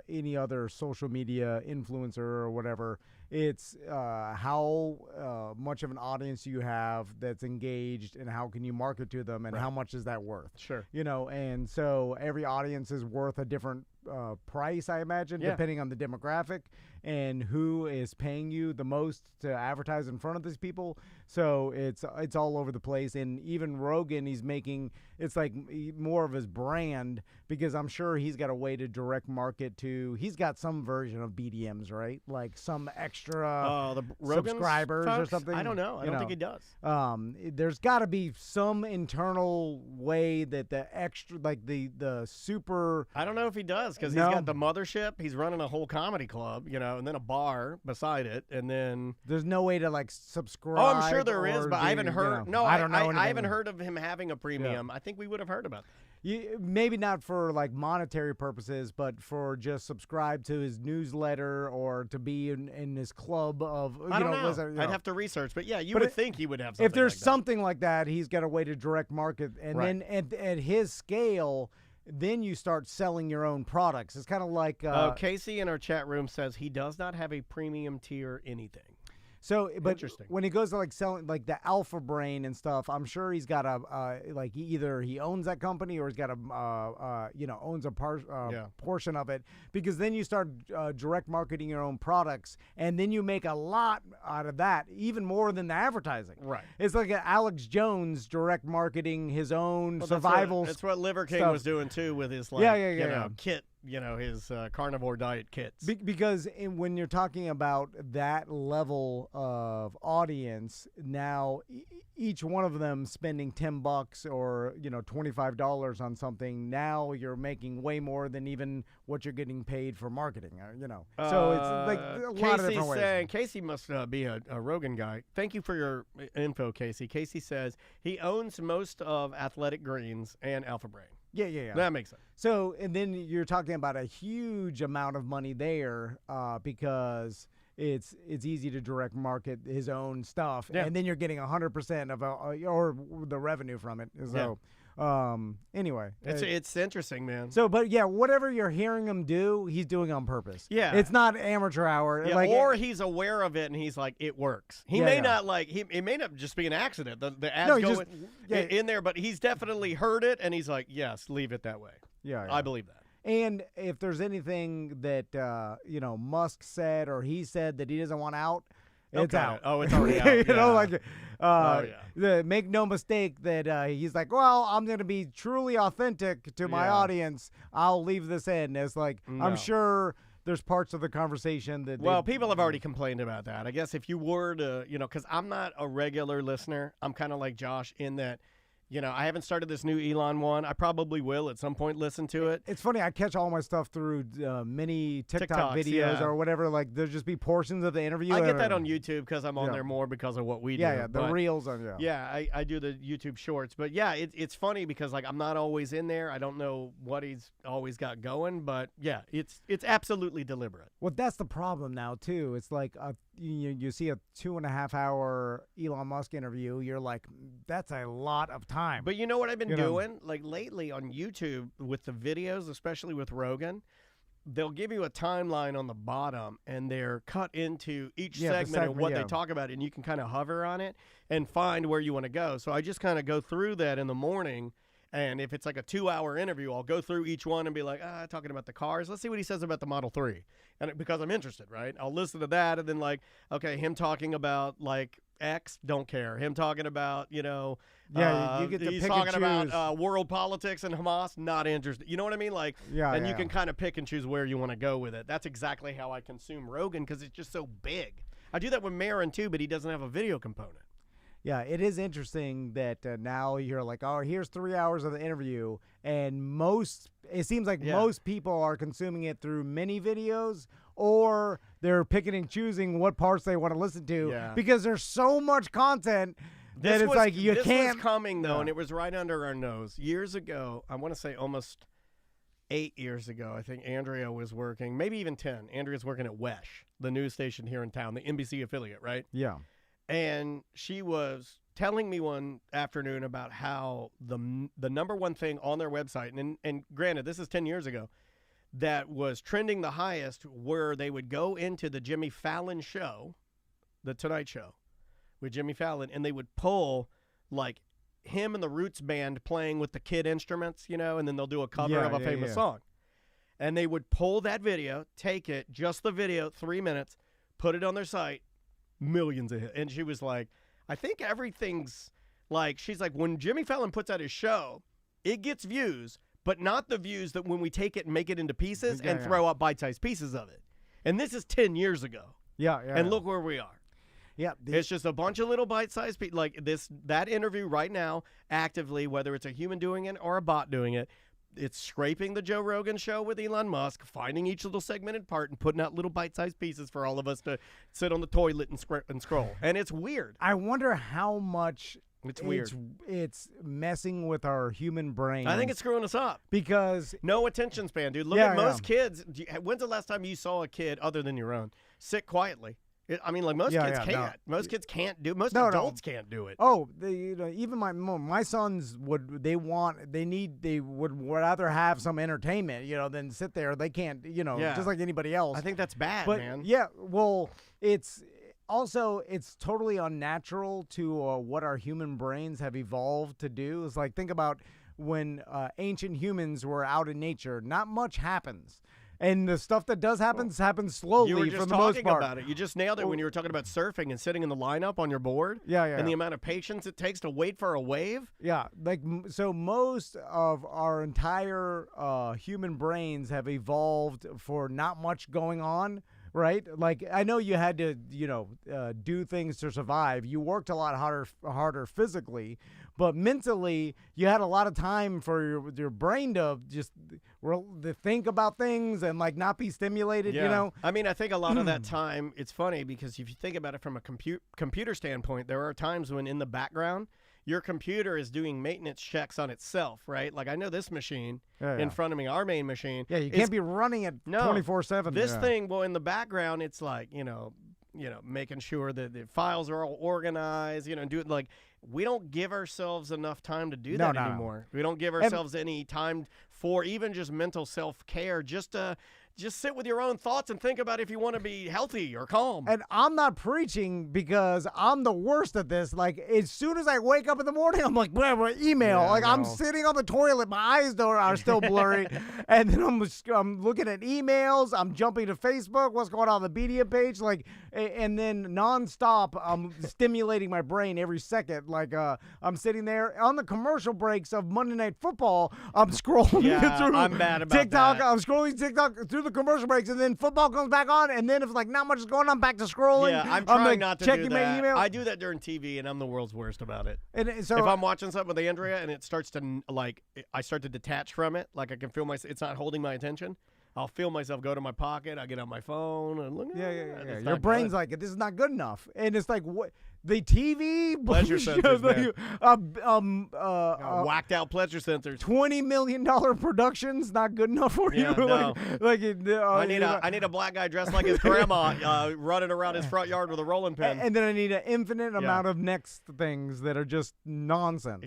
any other social media influencer or whatever, it's how much of an audience you have that's engaged and how can you market to them and how much is that worth? Sure. You know, and so every audience is worth a different price, I imagine, depending on the demographic and who is paying you the most to advertise in front of these people. So it's all over the place. And even Rogan, he's making, it's like more of his brand because I'm sure he's got a way to direct market to, he's got some version of BDMs, right? Like some extra subscribers or something. I don't know. I don't think he does. There's got to be some internal way that the extra, like the super. I don't know if he does because he's got the mothership. He's running a whole comedy club, you know, and then a bar beside it, and then there's no way to like subscribe. Oh, I'm sure there is, but I haven't heard. You know, no, I don't know. I haven't heard of him having a premium. I think we would have heard about that. Maybe not for like monetary purposes, but for just subscribe to his newsletter or to be in his club of. I don't know. I'd have to research, but you would think he would have something. If there's like that. something like that, he's got a way to direct market, and then at his scale. Then you start selling your own products. It's kind of like Casey in our chat room says he does not have a premium tier anything. So, but Interesting. when he goes to like selling like the Alpha Brain and stuff, I'm sure he's got a like either he owns that company or he's got a owns a portion of it, because then you start direct marketing your own products and then you make a lot out of that, even more than the advertising. Right. It's like Alex Jones direct marketing his own survival. That's what Liver King stuff. was doing too with his kit. You know, his carnivore diet kits. Because when you're talking about that level of audience, now each one of them spending $10 or $25 on something, now you're making way more than even what you're getting paid for marketing. So it's like a lot of different ways. Casey must be a Rogan guy. Thank you for your info, Casey. Casey says he owns most of Athletic Greens and Alpha Brain. Yeah. That makes sense. So, and then you're talking about a huge amount of money there because it's easy to direct market his own stuff, and then you're getting 100% of or the revenue from it. So, anyway, it's interesting, man. So, but whatever you're hearing him do, he's doing on purpose. Yeah, it's not amateur hour. Yeah, like, or he's aware of it and he's like, it works. He may not it may not just be an accident. The ads go in there, but he's definitely heard it and he's like, yes, leave it that way. Yeah. I believe that. And if there's anything that Musk said or he said that he doesn't want out, it's out. Oh, it's already out. Make no mistake that he's like, well, I'm going to be truly authentic to my audience. I'll leave this in. It's like, I'm sure there's parts of the conversation that. Well, people have already complained about that. I guess if you were to, because I'm not a regular listener. I'm kind of like Josh in that. I haven't started this new Elon one. I probably will at some point listen to it. It's funny. I catch all my stuff through mini TikTok videos or whatever. Like, there'll just be portions of the interview. I get that on YouTube because I'm on there more because of what we do. Yeah, the reels on, I do the YouTube shorts. But, it's funny because, like, I'm not always in there. I don't know what he's always got going. But, it's absolutely deliberate. Well, that's the problem now, too. It's like you see a 2.5 hour Elon Musk interview. You're like, that's a lot of time. But you know what I've been doing? Like lately on YouTube with the videos, especially with Rogan, they'll give you a timeline on the bottom and they're cut into each segment and what they talk about, and you can kind of hover on it and find where you want to go. So I just kind of go through that in the morning, and if it's like a 2-hour interview, I'll go through each one and be like, talking about the cars. Let's see what he says about the Model 3. And because I'm interested, right? I'll listen to that and then like, okay, him talking about like X, don't care. Him talking about, you get to he's pick talking and choose. about world politics and Hamas, not interested. You know what I mean? Like, and you can kind of pick and choose where you want to go with it. That's exactly how I consume Rogan because it's just so big. I do that with Marin too, but he doesn't have a video component. Yeah, it is interesting that now you're like, oh, here's 3 hours of the interview, and it seems like most people are consuming it through mini videos, or they're picking and choosing what parts they want to listen to because there's so much content that it's like you can't. This was coming though, and it was right under our nose years ago. I want to say almost 8 years ago. I think Andrea was working, maybe even 10. Andrea's working at WESH, the news station here in town, the NBC affiliate, right? Yeah. And she was telling me one afternoon about how the number one thing on their website, and granted, this is 10 years ago, that was trending the highest, where they would go into the Jimmy Fallon show, the Tonight Show, with Jimmy Fallon, and they would pull, like, him and the Roots Band playing with the kid instruments, and then they'll do a cover of a famous song. And they would pull that video, take it, just the video, 3 minutes, put it on their site, millions of hits. And she was like, I think everything's like, she's like, when Jimmy Fallon puts out his show, it gets views, but not the views that when we take it and make it into pieces and throw up bite-sized pieces of it. And this is 10 years ago. And look where we are. Yeah, it's just a bunch of little bite-sized pieces. Like that interview right now, actively, whether it's a human doing it or a bot doing it, it's scraping the Joe Rogan show with Elon Musk, finding each little segmented part and putting out little bite-sized pieces for all of us to sit on the toilet and scroll. And it's weird. I wonder how much it's weird. It's messing with our human brain. I think it's screwing us up. Because no attention span, dude. Look at most kids. When's the last time you saw a kid, other than your own, sit quietly? I mean, like most kids can't. No. Most kids can't do. Most adults can't do it. Oh, even my sons would would rather have some entertainment, than sit there. They can't, just like anybody else. I think that's bad, but, man. Yeah, well, it's totally unnatural to what our human brains have evolved to do. It's like, think about when ancient humans were out in nature. Not much happens. And the stuff that does happens slowly you were just for the most part. About it. You just nailed it when you were talking about surfing and sitting in the lineup on your board. And the amount of patience it takes to wait for a wave. Yeah, so most of our entire human brains have evolved for not much going on. Right? Like, I know you had to, do things to survive. You worked a lot harder physically, but mentally, you had a lot of time for your brain to just to think about things and, like, not be stimulated, I mean, I think a lot of that time, it's funny because if you think about it from a computer standpoint, there are times when in the background, your computer is doing maintenance checks on itself, right? Like, I know this machine in front of me, our main machine. Yeah, you can't be running it 24/7. This thing, well, in the background, it's like, making sure that the files are all organized, do it like, we don't give ourselves enough time to do that anymore. We don't give ourselves any time for even just mental self-care, just sit with your own thoughts and think about if you want to be healthy or calm. And I'm not preaching because I'm the worst at this. Like, as soon as I wake up in the morning, I'm like, email. I'm sitting on the toilet. My eyes are still blurry. And then I'm looking at emails. I'm jumping to Facebook. What's going on the BDM page? Like, and then nonstop, I'm stimulating my brain every second. Like, I'm sitting there on the commercial breaks of Monday Night Football. I'm scrolling through I'm mad about TikTok. that. I'm scrolling TikTok through the commercial breaks, and then football comes back on, and then if like not much is going on, back to scrolling. Yeah, I'm trying like, not to checking do that. my email. I do that during TV, and I'm the world's worst about it. And so if I'm watching something with Andrea and it starts to I start to detach from it, like I can feel it's not holding my attention. I'll feel myself go to my pocket. I get on my phone and look. Yeah. Your brain's like, this is not good enough, and it's like what. The TV pleasure sensors, whacked out pleasure sensors. $20 million productions not good enough for you. No. I need a black guy dressed like his grandma, running around his front yard with a rolling pin. And then I need an infinite amount of next things that are just nonsense.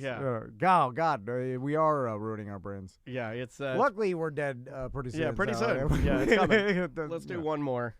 God, we are ruining our brains. Yeah, it's. Luckily, we're dead pretty soon. Yeah, pretty soon. Yeah, it's coming. Let's do one more.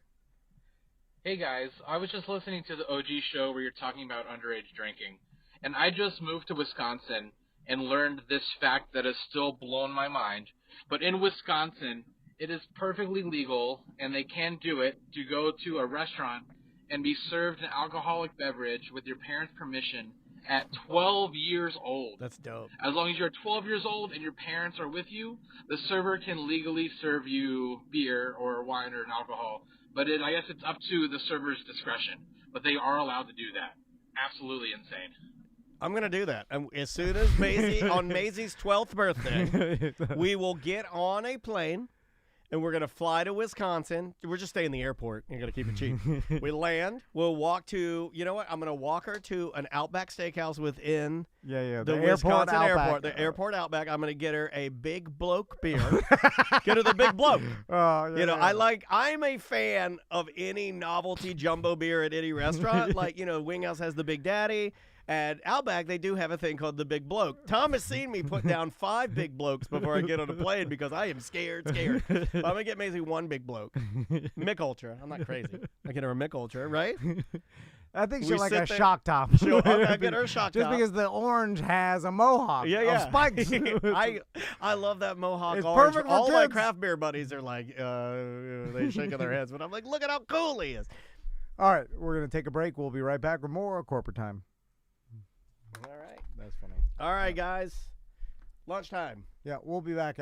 Hey guys, I was just listening to the OG show where you're talking about underage drinking, and I just moved to Wisconsin and learned this fact that has still blown my mind. But in Wisconsin, it is perfectly legal, and they can do it, to go to a restaurant and be served an alcoholic beverage with your parents' permission at 12 years old. That's dope. As long as you're 12 years old and your parents are with you, the server can legally serve you beer or wine or alcohol. But I guess it's up to the server's discretion. But they are allowed to do that. Absolutely insane. I'm going to do that. As soon as Maisie, on Maisie's 12th birthday, we will get on a plane. And we're going to fly to Wisconsin. We're just staying in the airport. You're going to keep it cheap. We land. We'll walk to, you know what? I'm going to walk her to an Outback Steakhouse within the Wisconsin airport. The airport Outback. I'm going to get her a Big Bloke beer. Get her the Big Bloke. I'm a fan of any novelty jumbo beer at any restaurant. Like, Winghouse has the Big Daddy. At Outback, they do have a thing called the Big Bloke. Tom has seen me put down 5 Big Blokes before I get on a plane because I am scared. But I'm going to get Maisie 1 Big Bloke. Mick Ultra. I'm not crazy. I get her a Mick Ultra, right? I think she'll like a shock top. I'll get her a shock top. Just because the orange has a mohawk of spikes. I love that mohawk it's orange. Perfect All for my kids. craft beer buddies are like, they shaking their heads. But I'm like, look at how cool he is. All right, we're going to take a break. We'll be right back with more corporate time. All right. That's funny. All right, guys. Lunchtime. Yeah, we'll be back.